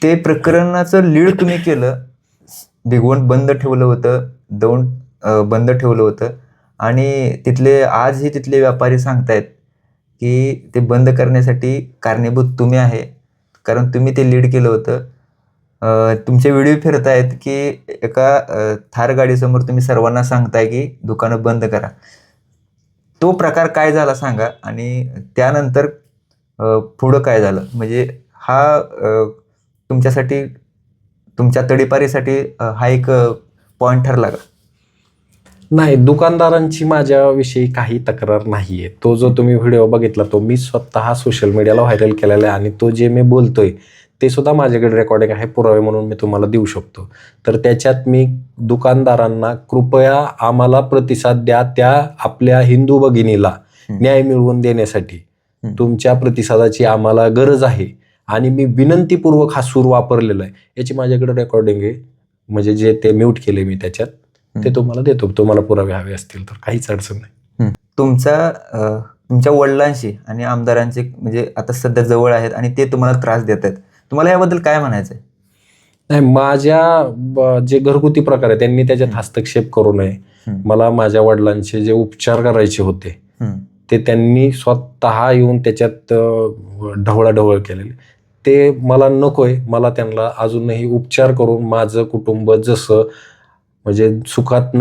ते प्रकरणाचं लीड तुम्ही केलं. भिगवण बंद ठेवलं होतं, दौंड बंद ठेवलं होतं आणि आजही तिथले व्यापारी सांगतायत की ते बंद करण्यासाठी कारणीभूत तुम्ही आहे, कारण तुम्ही ते लीड केलं होतं. तुमचे व्हिडिओ फिरत आहेत की एका थार गाडीसमोर तुम्ही सर्वांना सांगताय की दुकानं बंद करा. तो प्रकार काय झाला सांगा आणि त्यानंतर पुढं काय झालं? म्हणजे हा तुमच्यासाठी, तुमच्या तडीपारीसाठी हा एक पॉईंट ठरला का? नाही, दुकानदारांची माझ्याविषयी काही तक्रार नाहीये. तो जो तुम्ही व्हिडिओ बघितला तो मी स्वतः सोशल मीडियाला व्हायरल केलेला आहे आणि तो जे मी बोलतोय ते सुद्धा माझ्याकडे रेकॉर्डिंग आहे, पुरावे म्हणून मी तुम्हाला देऊ शकतो. तर त्याच्यात मी दुकानदारांना कृपया आम्हाला प्रतिसाद द्या, त्या आपल्या हिंदू भगिनीला न्याय मिळवून देण्यासाठी तुमच्या प्रतिसादाची आम्हाला गरज आहे आणि मी विनंतीपूर्वक हा सूर वापरलेला आहे. याची माझ्याकडे रेकॉर्डिंग आहे, म्हणजे जे ते म्यूट केले मी त्याच्यात, ते तुम्हाला देतो. तुम्हाला पुरावे हवे असतील तर काहीच अडचण नाही. तुमच्या वडिलांशी आणि आमदारांचे म्हणजे आता सध्या जवळ आहेत आणि ते तुम्हाला त्रास देत आहेत, तुम्हाला याबद्दल काय म्हणायचं आहे? नाही, माझ्या जे घरगुती प्रकार आहे त्यांनी त्याच्यात हस्तक्षेप करू नये. मला माझ्या वडिलांचे जे उपचार करायचे होते ते त्यांनी स्वतः येऊन त्याच्यात ढवळाढवळ केलेले, ते मला नकोय. मला त्यांना अजूनही उपचार करून माझं कुटुंब जसं म्हणजे सुखात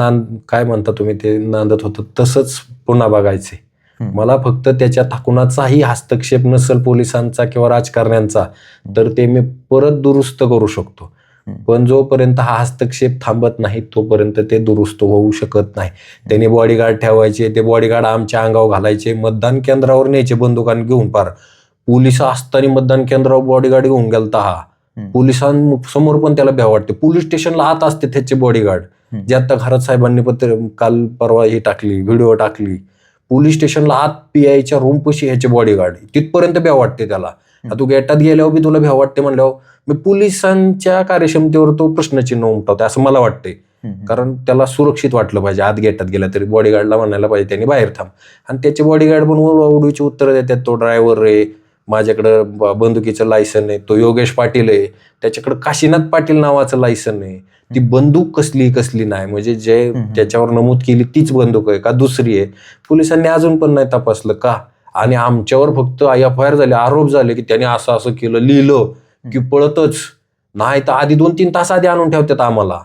काय म्हणता तुम्ही ते नांदत होतं तसंच पुन्हा बघायचे. मला फक्त त्याच्यात कुणाचाही हस्तक्षेप नसेल, पोलिसांचा किंवा राजकारण्यांचा, तर ते मी परत दुरुस्त करू शकतो. पण जोपर्यंत हा हस्तक्षेप थांबत नाही तोपर्यंत ते दुरुस्त होऊ शकत नाही. त्यांनी बॉडीगार्ड ठेवायचे, ते बॉडीगार्ड आमच्या अंगावर घालायचे, मतदान केंद्रावर न्यायचे बंदुकान घेऊन. पार पोलिस असताना मतदान केंद्रावर बॉडीगार्ड घेऊन गेलता हा. पोलिसांसमोर पण त्याला भ्या वाटते. पोलीस स्टेशनला आत असते त्याचे बॉडीगार्ड, जे आता घरात साहेबांनी काल परवा हे टाकली, व्हिडिओ टाकली. पोलीस स्टेशनला आत पीआयच्या रूम पशी ह्याचे बॉडीगार्ड, तिथपर्यंत भ्या वाटते त्याला. तू गेटात गेल्यावर बी तुला भ्या वाटते म्हणल्यावर मी पोलिसांच्या कार्यक्षमतेवर तो प्रश्नचिन्ह उमटवते असं मला वाटते. कारण त्याला सुरक्षित वाटलं पाहिजे. आत गेटात गेला तरी बॉडीगार्डला म्हणायला पाहिजे त्यांनी बाहेर थांब. आणि त्याचे बॉडीगार्ड पण उडवीची उत्तरं देतात. तो ड्रायव्हर रे, माझ्याकडं बंदुकीचं लायसन आहे, तो योगेश पाटील आहे, त्याच्याकडं काशीनाथ पाटील नावाचं लायसन आहे, ती बंदूक कसली नाही, म्हणजे जे त्याच्यावर नमूद केली तीच बंदूक आहे का दुसरी आहे, पोलिसांनी अजून पण नाही तपासलं का? आणि आमच्यावर फक्त FIR झाले, आरोप झाले की त्याने असं असं केलं, लिहिलं की पळतच नाही, तर आधी 2-3 तास आधी आणून ठेवतात आम्हाला.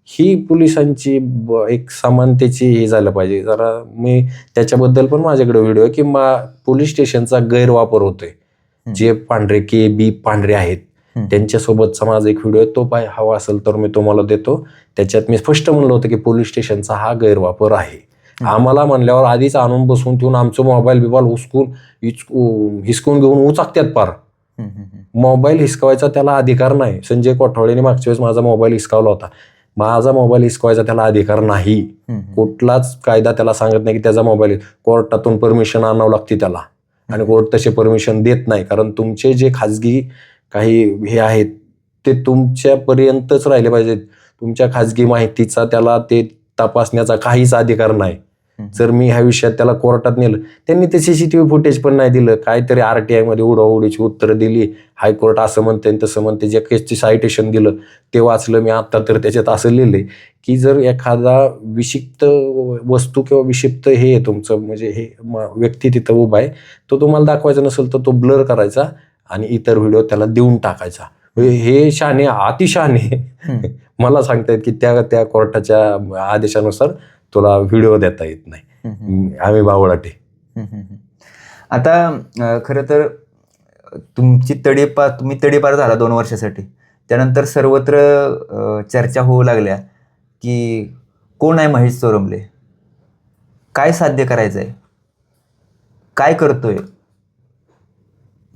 ही पोलिसांची एक समानतेची हे झालं पाहिजे जरा. मी त्याच्याबद्दल पण माझ्याकडे व्हिडिओ आहे की पोलीस स्टेशनचा गैरवापर होतोय. जे पांढरे KB पांढरे आहेत त्यांच्यासोबतचा माझा एक व्हिडिओ आहे, तो हवा असेल तर मी तुम्हाला देतो. त्याच्यात मी स्पष्ट म्हणलं होतं की पोलीस स्टेशनचा हा गैरवापर आहे. आम्हाला म्हणल्यावर आधीच आणून बसवून ठेवून आमचं मोबाईल हिसकून घेऊन उचाकतात पार. मोबाईल हिसकावायचा त्याला अधिकार नाही. संजय कोठावळेने मागच्या वेळेस माझा मोबाईल हिसकावला होता. माझा मोबाईल हिसकवायचा त्याला अधिकार नाही. कुठलाच कायदा त्याला सांगत नाही की त्याचा मोबाईल, कोर्टातून परमिशन आणावं लागते त्याला, आणि कोर्ट तसे परमिशन देत नाही. कारण तुमचे जे खाजगी काही हे आहेत ते तुमच्यापर्यंतच राहिले पाहिजेत. तुमच्या खाजगी माहितीचा त्याला ते तपासण्याचा काहीच अधिकार नाही. जर मी ह्या विषयात त्याला कोर्टात नेलं, त्यांनी ते CCTV फुटेज पण नाही दिलं, काहीतरी RTI मध्ये उडवाउडीची उत्तरं दिली, हायकोर्ट असं म्हणते तसं म्हणते, जे केसची सायटेशन दिलं ते वाचलं मी आता. तर त्याच्यात असं लिहिलंय की जर एखादा विक्षिप्त वस्तू किंवा विक्षिप्त हे तुमचं म्हणजे हे व्यक्ती तिथं उभा आहे, तो तुम्हाला दाखवायचा नसेल तर तो ब्लर करायचा आणि इतर व्हिडिओ त्याला देऊन टाकायचा. हे शहाणे, अतिशहाणे मला सांगतायत की त्या कोर्टाच्या आदेशानुसार तुला व्हिडिओ देता येत नाही. आम्ही बावळाटे. आता खरं तर तुम्ही तडीपार झाला 2 वर्षासाठी. त्यानंतर सर्वत्र चर्चा होऊ लागल्या की कोण आहे महेश चोरमले, काय साध्य करायचं आहे, काय करतोय.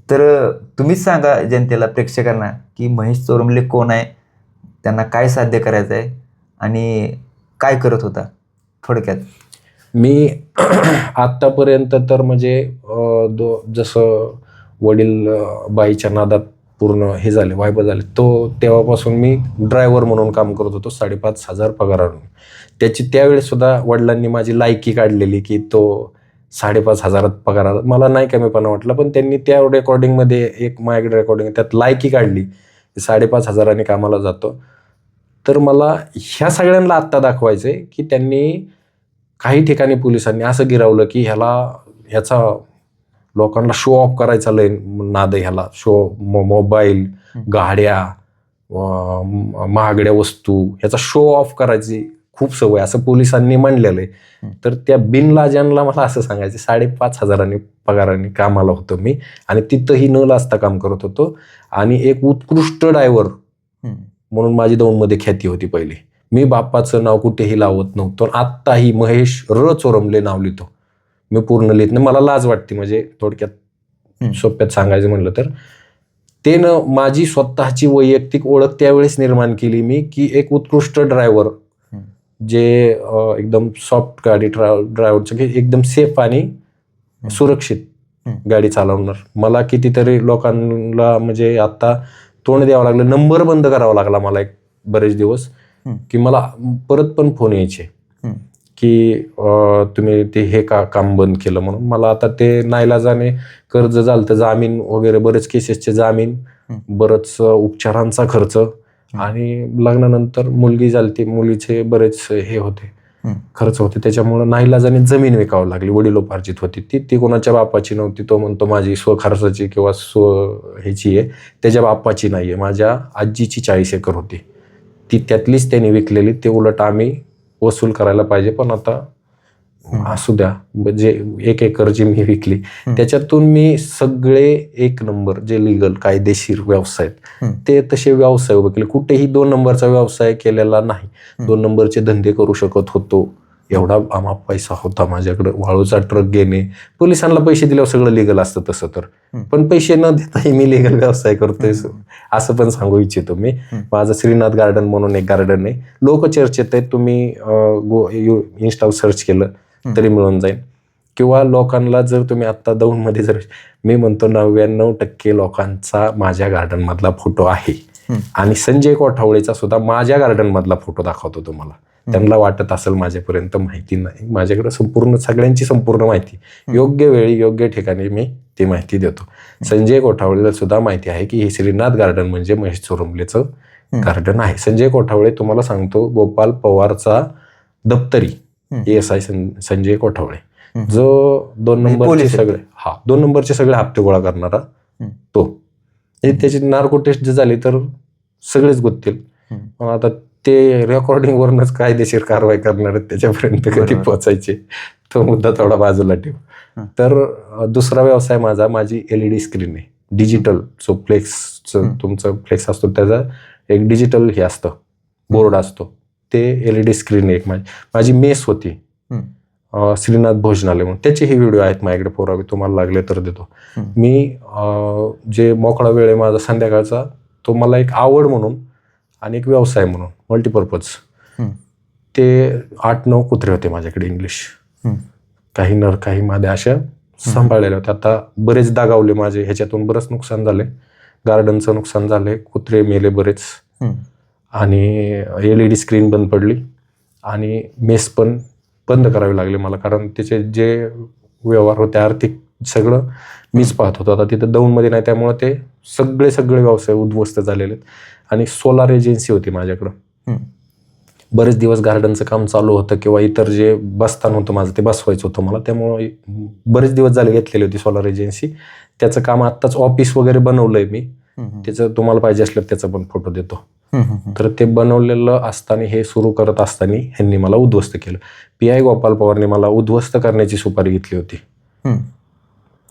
तर तुम्हीच सांगा जनतेला, प्रेक्षकांना, की महेश चोरमले कोण आहे, त्यांना काय साध्य करायचं आहे आणि काय करत होता थोडक्यात. मी आत्तापर्यंत तर म्हणजे जसं वडील बाईच्या नादात पूर्ण हे झाले, वायब झाले, तेव्हापासून मी ड्रायव्हर म्हणून काम करत होतो 5,500 पगारानं. त्यावेळेस सुद्धा वडिलांनी माझी लायकी काढलेली की तो 5,500 पगारात. मला नाही कमीपणा वाटला, पण त्यांनी त्या रेकॉर्डिंगमध्ये एक माझ्याकडे रेकॉर्डिंग त्यात लायकी काढली, 5,500 कामाला जातो. तर मला ह्या सगळ्यांना आत्ता दाखवायचं आहे की त्यांनी काही ठिकाणी पोलिसांनी असं गिरावलं की ह्याचा लोकांना शो ऑफ करायचा लय नाद, ह्याला मोबाईल, गाड्या, महागड्या वस्तू, ह्याचा शो ऑफ करायची खूप सवय, असं पोलिसांनी म्हणलेलं आहे. तर त्या बिनलाजांना मला असं सांगायचं, 5,500 पगाराने कामाला होतो मी, आणि तिथंही न लाजता काम करत होतो. आणि एक उत्कृष्ट ड्रायव्हर म्हणून माझी दौंडमध्ये ख्याती होती पहिली. मी बाप्पाचं नाव कुठेही लावत नव्हतो. आत्ताही महेश चोरमले नाव लिहितो, मी पूर्ण लिहित नाही, मला लाज वाटते. म्हणजे थोडक्यात सोप्यात सांगायचं म्हणलं तर माझी स्वतःची वैयक्तिक ओळख त्यावेळेस निर्माण केली मी की एक उत्कृष्ट ड्रायव्हर, जे एकदम सॉफ्ट गाडी ड्रायव्हरचं, की एकदम सेफ आणि सुरक्षित गाडी चालवणार. मला कितीतरी लोकांना म्हणजे आता तोंड द्यावं लागलं, नंबर बंद करावा लागला मला एक बरेच दिवस, की मला परत पण फोन यायचे की तुम्ही ते हे काम बंद केलं म्हणून. मला आता ते नाईलाजाने कर्ज झालं, तर जामीन वगैरे, बरेच केसेसचे जामीन, बरंच उपचारांचा खर्च, आणि लग्नानंतर मुलगी झाली, मुलीचे बरेच हे होते, खर्च होते. त्याच्यामुळं नाईलाजाने जमीन विकावं लागली. वडिलोपार्जित होती ती कोणाच्या बापाची नव्हती. तो म्हणतो माझी स्वखर्चाची किंवा ह्याची आहे, त्याच्या बापाची नाही आहे. माझ्या आजीची 40 एकर होती, ती त्यातलीच त्यांनी विकलेली. ते उलट आम्ही वसूल करायला पाहिजे, पण आता असू द्या, जे 1 एकरची मी विकली. त्याच्यातून मी सगळे 1 नंबर जे लिगल कायदेशीर व्यवसाय ते तसे व्यवसाय उभे केले. कुठेही 2 नंबरचा व्यवसाय केलेला नाही. 2 नंबरचे धंदे करू शकत होतो, एवढा आम्हा पैसा होता माझ्याकडे. वाळूचा ट्रक घेणे, पोलिसांना पैसे दिल्यावर सगळं लिगल असतं तसं तर, पण पैसे न देताही मी लिगल व्यवसाय करतोय असं पण सांगू इच्छितो मी. माझं श्रीनाथ गार्डन म्हणून एक गार्डन आहे, लोक चर्चेत आहे, तुम्ही इन्स्टावर सर्च केलं तरी मिळून जाईल. किंवा लोकांना जर तुम्ही आत्ता दौंडमध्ये जर, मी म्हणतो 99% लोकांचा माझ्या गार्डन मधला फोटो आहे, आणि संजय कोठावळेचा सुद्धा माझ्या गार्डन मधला फोटो दाखवतो तुम्हाला. त्यांना वाटत असेल माझ्यापर्यंत माहिती नाही, माझ्याकडे सगळ्यांची संपूर्ण माहिती योग्य वेळी योग्य ठिकाणी मी ती माहिती देतो. संजय कोठावळेला सुद्धा माहिती आहे की हे श्रीनाथ गार्डन म्हणजे महेश चोरमलेचं गार्डन आहे. संजय कोठावळे तुम्हाला सांगतो, गोपाल पवारचा दप्तरी ASI संजय कोठावळे, जो 2 नंबरचे पोलीस आहेत. सगळे 2 नंबरचे सगळे हप्ते गोळा करणारा तो. त्याची नार्को टेस्ट जर झाली तर सगळेच गुंततील. पण आता ते रेकॉर्डिंग वरूनच कायदेशीर कारवाई करणार आहेत, त्याच्यापर्यंत कधी बरोबर. पोहोचायचे, तो मुद्दा थोडा बाजूला ठेव. तर दुसरा व्यवसाय माझी LED स्क्रीन आहे. डिजिटल जो फ्लेक्सचं तुमचं फ्लेक्स असतो त्याचा एक डिजिटल हे असतं, बोर्ड असतो, ते LED स्क्रीन आहे एक माझी मेस होती श्रीनाथ भोजनालय म्हणून. त्याचे हे व्हिडिओ आहेत माझ्याकडे पुरावे, तुम्हाला लागले तर देतो मी. जे मोकळा वेळ आहे माझा संध्याकाळचा, तो मला एक आवड म्हणून आणि एक व्यवसाय म्हणून मल्टीपर्पज. ते 8-9 कुत्रे होते माझ्याकडे इंग्लिश, काही नर काही मादे अशा सांभाळलेल्या होत्या. आता बरेच दागावले माझे, ह्याच्यातून बरंच नुकसान झाले, गार्डनचं नुकसान झाले, कुत्रे मेले बरेच, आणि LED स्क्रीन बंद पडली आणि मेस पण बंद करावी लागली मला, कारण त्याचे जे व्यवहार होते आर्थिक सगळं मीच पाहत होतो. आता तिथं दौंडमध्ये नाही, त्यामुळे ते सगळे व्यवसाय उद्ध्वस्त झालेले आहेत. आणि सोलार एजन्सी होती माझ्याकडं, बरेच दिवस गार्डनचं काम चालू होतं किंवा इतर जे बसतान होतं माझं ते बसवायचं होतं मला, त्यामुळे बरेच दिवस झाले घेतलेली होती सोलार एजन्सी. त्याचं काम आत्ताच ऑफिस वगैरे बनवलंय मी, त्याचं तुम्हाला पाहिजे असलं त्याचा पण फोटो देतो. तर ते बनवलेलं असताना, हे सुरू करत असताना ह्यांनी मला उद्ध्वस्त केलं. PI गोपाल पवारने मला उद्ध्वस्त करण्याची सुपारी घेतली होती.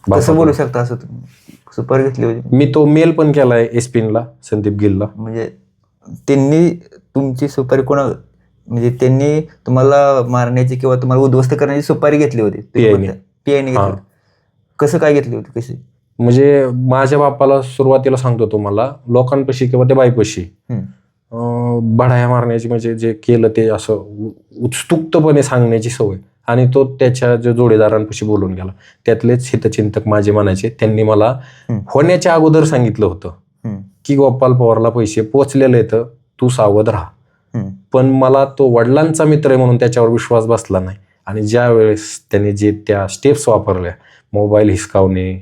कसं बोलू शकता असं तुम्ही? सुपारी घेतली होती? मी तो मेल पण केलाय एसपीनला, संदीप गिलला. म्हणजे त्यांनी तुमची सुपारी म्हणजे त्यांनी तुम्हाला मारण्याची किंवा तुम्हाला उद्ध्वस्त करण्याची सुपारी घेतली होती? PI ने घेतली होती. कसं काय घेतली होती, कशी? म्हणजे माझ्या बापाला सुरुवातीला सांगतो तुम्हाला, लोकांपाशी किंवा त्या बाईपाशी बढाया मारण्याची, म्हणजे जे केलं ते असं उत्स्तुकपणे सांगण्याची सवय, आणि तो त्याच्या जे जोडीदारांपाशी बोलून गेला. त्यातलेच हितचिंतक माझे म्हणायचे, त्यांनी मला होण्याच्या अगोदर सांगितलं होतं की गोपाल पवारला पैसे पोचलेले आहेत, तू सावध राहा. पण मला तो वडिलांचा मित्र आहे म्हणून त्याच्यावर विश्वास बसला नाही. आणि ज्या वेळेस त्याने जे त्या स्टेप्स वापरल्या, मोबाईल हिसकावणे,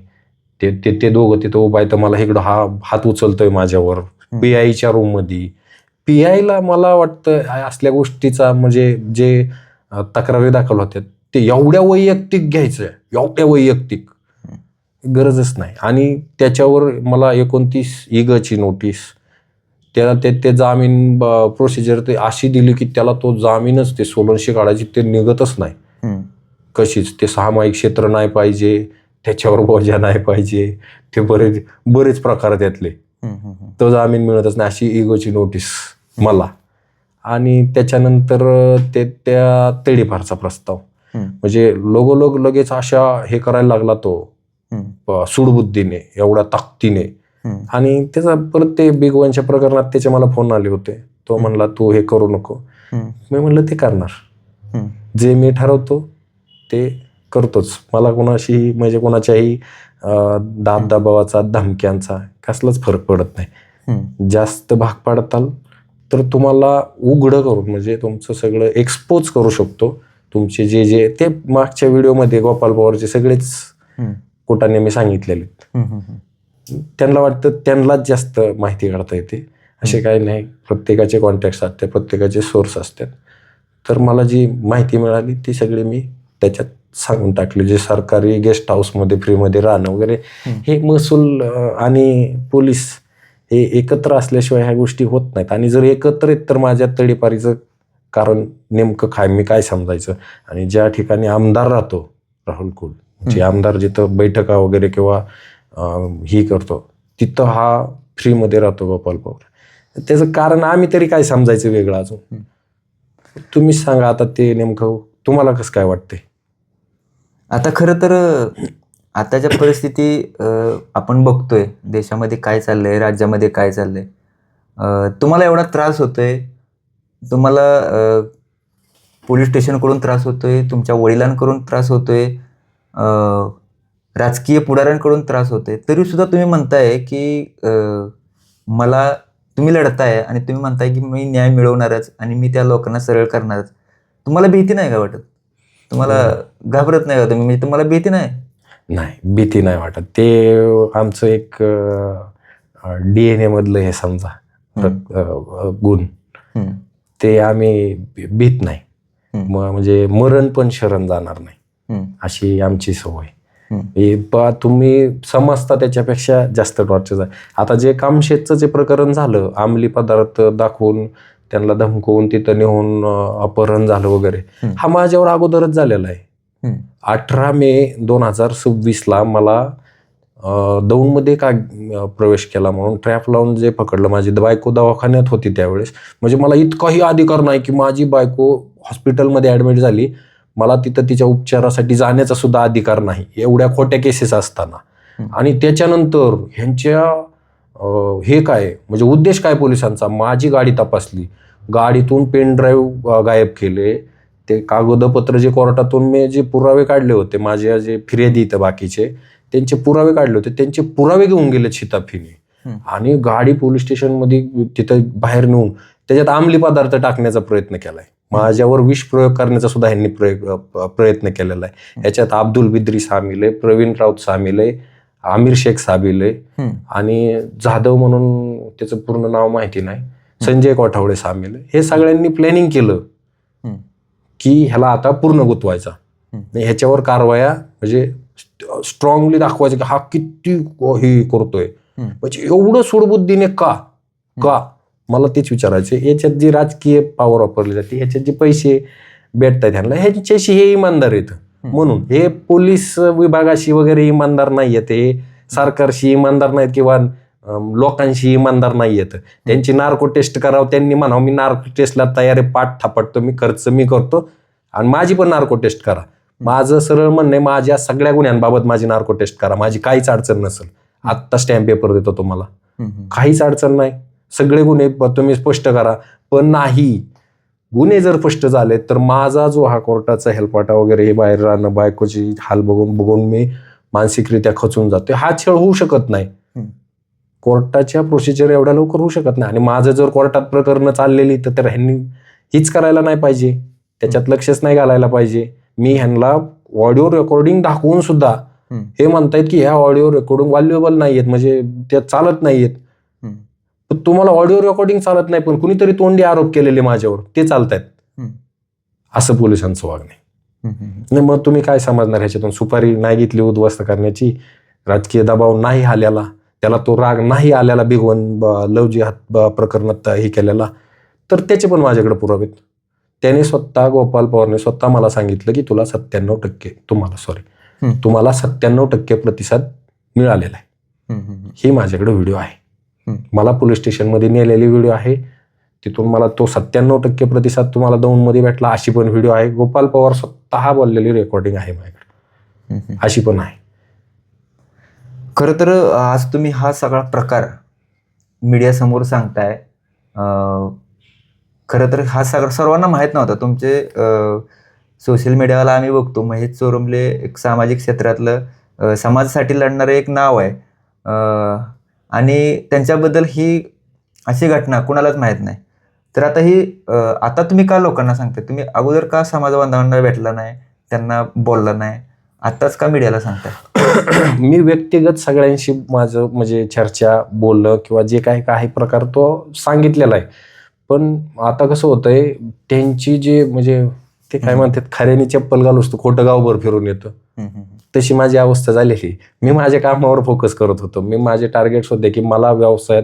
ते दोघं तिथं उभा आहे तर मला इकडं हात उचलतोय माझ्यावर, PIच्या रूममध्ये. PIला मला वाटतं असल्या गोष्टीचा, म्हणजे जे तक्रारी दाखल होत्या ते एवढ्या वैयक्तिक घ्यायचं, एवढ्या वैयक्तिक गरजच नाही. आणि त्याच्यावर मला 29 ईगची नोटीस, त्याला ते जामीन प्रोसिजर ते अशी दिली की त्याला तो जामीनच, ते सोलनशी काढायची, ते निघतच नाही कशीच. ते सामायिक क्षेत्र नाही पाहिजे, त्याच्यावर बोजा नाही पाहिजे, ते बरेच प्रकार त्यातले, तो जामीन मिळतच नाही, अशी इगोची नोटीस मला. आणि त्याच्यानंतर त्या तडीपारचा प्रस्ताव, म्हणजे लोगोलोग लगेच अशा हे करायला लागला तो सूडबुद्धीने, एवढ्या ताकदीने. आणि त्याचा परत ते बिग वनच्या प्रकरणात त्याचे मला फोन आले होते. तो म्हणला तू हे करू नको. मी म्हणलं ते करणार, जे मी ठरवतो ते करतोच. मला कोणाशी, म्हणजे कोणाच्याही दबावाचा, धमक्यांचा कसलाच फरक पडत नाही. जास्त भाग पाडताल तर तुम्हाला उघडं करून, म्हणजे तुमचं सगळं एक्सपोज करू शकतो. तुमचे जे ते मागच्या व्हिडिओमध्ये गोपाल पवारचे सगळेच कोटाने मी सांगितलेले, त्यांना वाटतं त्यांनाच जास्त माहिती काढता येते. असे काही नाही, प्रत्येकाचे कॉन्टॅक्ट असतात, प्रत्येकाचे सोर्स असतात. तर मला जी माहिती मिळाली ती सगळी मी त्याच्यात सांगून टाकली. जे सरकारी गेस्ट हाऊसमध्ये फ्रीमध्ये राहणं वगैरे, हे महसूल आणि पोलीस हे एकत्र असल्याशिवाय ह्या गोष्टी होत नाहीत. आणि जर एकत्र आहेत तर माझ्या तडीपारीचं कारण नेमकं मी काय समजायचं. आणि ज्या ठिकाणी आमदार राहतो राहुल कुल, जे आमदार जिथं बैठका वगैरे किंवा ही करतो, तिथं हा फ्रीमध्ये राहतो गोपाल पवार. त्याचं कारण आम्ही तरी काय समजायचं वेगळं अजून. तुम्ही सांगा आता, ते नेमकं तुम्हाला कसं काय वाटतंय? आता खरं तर आताच्या परिस्थिती आपण बघतोय, देशामध्ये काय चाललंय, राज्यामध्ये काय चाललंय. तुम्हाला एवढा त्रास होतोय, तुम्हाला पोलीस स्टेशनकडून त्रास होतोय, तुमच्या वडिलांकडून त्रास होतोय, राजकीय पुढाऱ्यांकडून त्रास होतोय, तरी सुद्धा तुम्ही म्हणताय की तुम्ही लढताय आणि तुम्ही म्हणताय की मी न्याय मिळवणारच आणि मी त्या लोकांना सरळ करणारच. तुम्हाला भीती नाही का वाटत? तुम्हाला घाबरत नाही का तुम्ही? म्हणजे तुम्हाला भीती नाही? नाही, भीती नाही वाटत. ते आमचं एक DNA मधलं हे समजा, गुण, ते आम्ही भीत नाही. म्हणजे मरण पण शरण जाणार नाही अशी आमची सवय. तुम्ही समजता त्याच्यापेक्षा जास्त टॉर्चर आहे. आता जे कामशेतचं जे प्रकरण झालं, अंमली पदार्थ दाखवून त्यांना धमकवून तिथं नेऊन अपहरण झालं वगैरे, हा माझ्यावर अगोदरच झालेला आहे. 18 मे 2026 मला दौंडमध्ये का प्रवेश केला म्हणून ट्रॅप लावून जे पकडलं, माझी बायको दवाखान्यात होती त्यावेळेस. म्हणजे मला इतकाही अधिकार नाही की माझी बायको हॉस्पिटलमध्ये ॲडमिट झाली, मला तिथं तिच्या उपचारासाठी जाण्याचा सुद्धा अधिकार नाही, एवढ्या खोट्या केसेस असताना. आणि त्याच्यानंतर ह्यांच्या हे काय म्हणजे उद्देश काय पोलिसांचा, माझी गाडी तपासली, गाडीतून पेन ड्राईव्ह गायब केले, ते कागदपत्र जे कोर्टातून मी जे पुरावे काढले होते, माझे जे फिर्यादी इथं बाकीचे त्यांचे पुरावे काढले होते, त्यांचे पुरावे घेऊन गेले शिताफीने. आणि गाडी पोलीस स्टेशनमध्ये तिथं बाहेर नेऊन त्याच्यात अंमली पदार्थ टाकण्याचा प्रयत्न केलाय, माझ्यावर विष प्रयोग करण्याचा सुद्धा ह्यांनी प्रयत्न केलेला आहे. याच्यात अब्दुल बिद्री सामील आहे, प्रवीण राऊत सामील आहे, आमिर शेख सामील आहे, आणि जाधव म्हणून त्याचं पूर्ण नाव माहिती नाही, संजय कोठावडे सामील आहे. हे सगळ्यांनी प्लॅनिंग केलं की ह्याला आता पूर्ण गुंतवायचा, ह्याच्यावर कारवाया म्हणजे स्ट्रॉंगली दाखवायचं की हा किती हे करतोय, म्हणजे एवढं सूडबुद्धीने का मला तेच विचारायचं. याच्यात जी राजकीय पॉवर वापरली जाते, ह्याच्यात जे पैसे भेटतात ह्यांना, ह्यांच्याशी हे इमानदार आहेत. म्हणून हे पोलीस विभागाशी वगैरे इमानदार नाही आहेत, हे सरकारशी इमानदार नाहीत किंवा लोकांशी इमानदार नाही आहेत. त्यांची नार्को टेस्ट करावं, त्यांनी म्हणावं मी नार्को टेस्टला तयार आहे, पाठ थापटतो मी, खर्च मी करतो, आणि माझी पण नार्को टेस्ट करा. माझं सरळ म्हणणं आहे, माझ्या सगळ्या गुन्ह्यांबाबत माझी नार्को टेस्ट करा, माझी काहीच अडचण नसेल. आत्ता स्टॅम्प पेपर देतो तुम्हाला, काहीच अडचण नाही, सगळे गुन्हे तुम्ही स्पष्ट करा. पण नाही, गुन्हे जर स्पष्ट झाले तर माझा जो हा कोर्टाचा हेलपाटा वगैरे हे बाहेर राहणं, बायकोची हाल बघून मी मानसिकरित्या खचून जातो, हा छळ होऊ शकत नाही. कोर्टाच्या प्रोसिजर एवढ्या लवकर होऊ शकत नाही. आणि माझं जर कोर्टात प्रकरणं चाललेली तर ह्यांनी हीच करायला नाही पाहिजे, त्याच्यात लक्षच नाही घालायला पाहिजे. मी ह्यांना ऑडिओ रेकॉर्डिंग दाखवून सुद्धा हे म्हणतायत की ह्या ऑडिओ रेकॉर्डिंग व्हॅल्युएबल नाहीयेत, म्हणजे त्या चालत नाहीयेत. तुम्हाला ऑडिओ रेकॉर्डिंग चालत नाही, पण कुणीतरी तोंडी आरोप केलेले माझ्यावर ते चालतायत, असं पोलिसांचं वागणे. नाही मग तुम्ही काय समजणार ह्याच्यातून? सुपारी नाही घेतली उद्ध्वस्त करण्याची, राजकीय दबाव नाही आलेला, त्याला तो राग नाही आलेला भिगवण लव जिहाद प्रकरणात हे केलेला, तर त्याचे पण माझ्याकडे पुरावे आहेत. त्याने स्वतः गोपाल पवारने स्वतः मला सांगितलं की तुम्हाला 97% प्रतिसाद मिळालेला आहे. ही माझ्याकडे व्हिडिओ आहे, मला पोलीस स्टेशनमध्ये नेलेली व्हिडिओ आहे, तिथून मला तो 97% प्रतिसाद तुम्हाला दौंडमध्ये भेटला, अशी पण व्हिडिओ आहे. गोपाल पवार स्वतः बोललेली रेकॉर्डिंग आहे माझ्याकडे, अशी पण आहे. खरं तर आज तुम्ही हा सगळा प्रकार मीडियासमोर सांगताय. खरं तर हा सगळा सर्वांना माहीत नव्हता. तुमचे सोशल मीडियाला आम्ही बघतो, महेश चोरमले एक सामाजिक क्षेत्रातलं समाजासाठी लढणारं एक नाव आहे, आणि त्यांच्याबद्दल ही अशी घटना कुणालाच माहीत नाही. तर आता तुम्ही का लोकांना सांगताय? तुम्ही अगोदर का समाज बांधवांना भेटला नाही, त्यांना बोलला नाही, आत्ताच का मीडियाला सांगताय? मी व्यक्तिगत सगळ्यांशी माझं म्हणजे चर्चा, बोलणं किंवा जे काही प्रकार तो सांगितलेला आहे. पण आता कसं होतंय, त्यांची जे म्हणजे ते काय म्हणतात, खऱ्याने चप्पल घालूस तो खोटं गावभर फिरून येतं, तशी माझी अवस्था झालेली. मी माझ्या कामावर फोकस करत होतो. मी माझे टार्गेट्स होते की मला व्यवसायात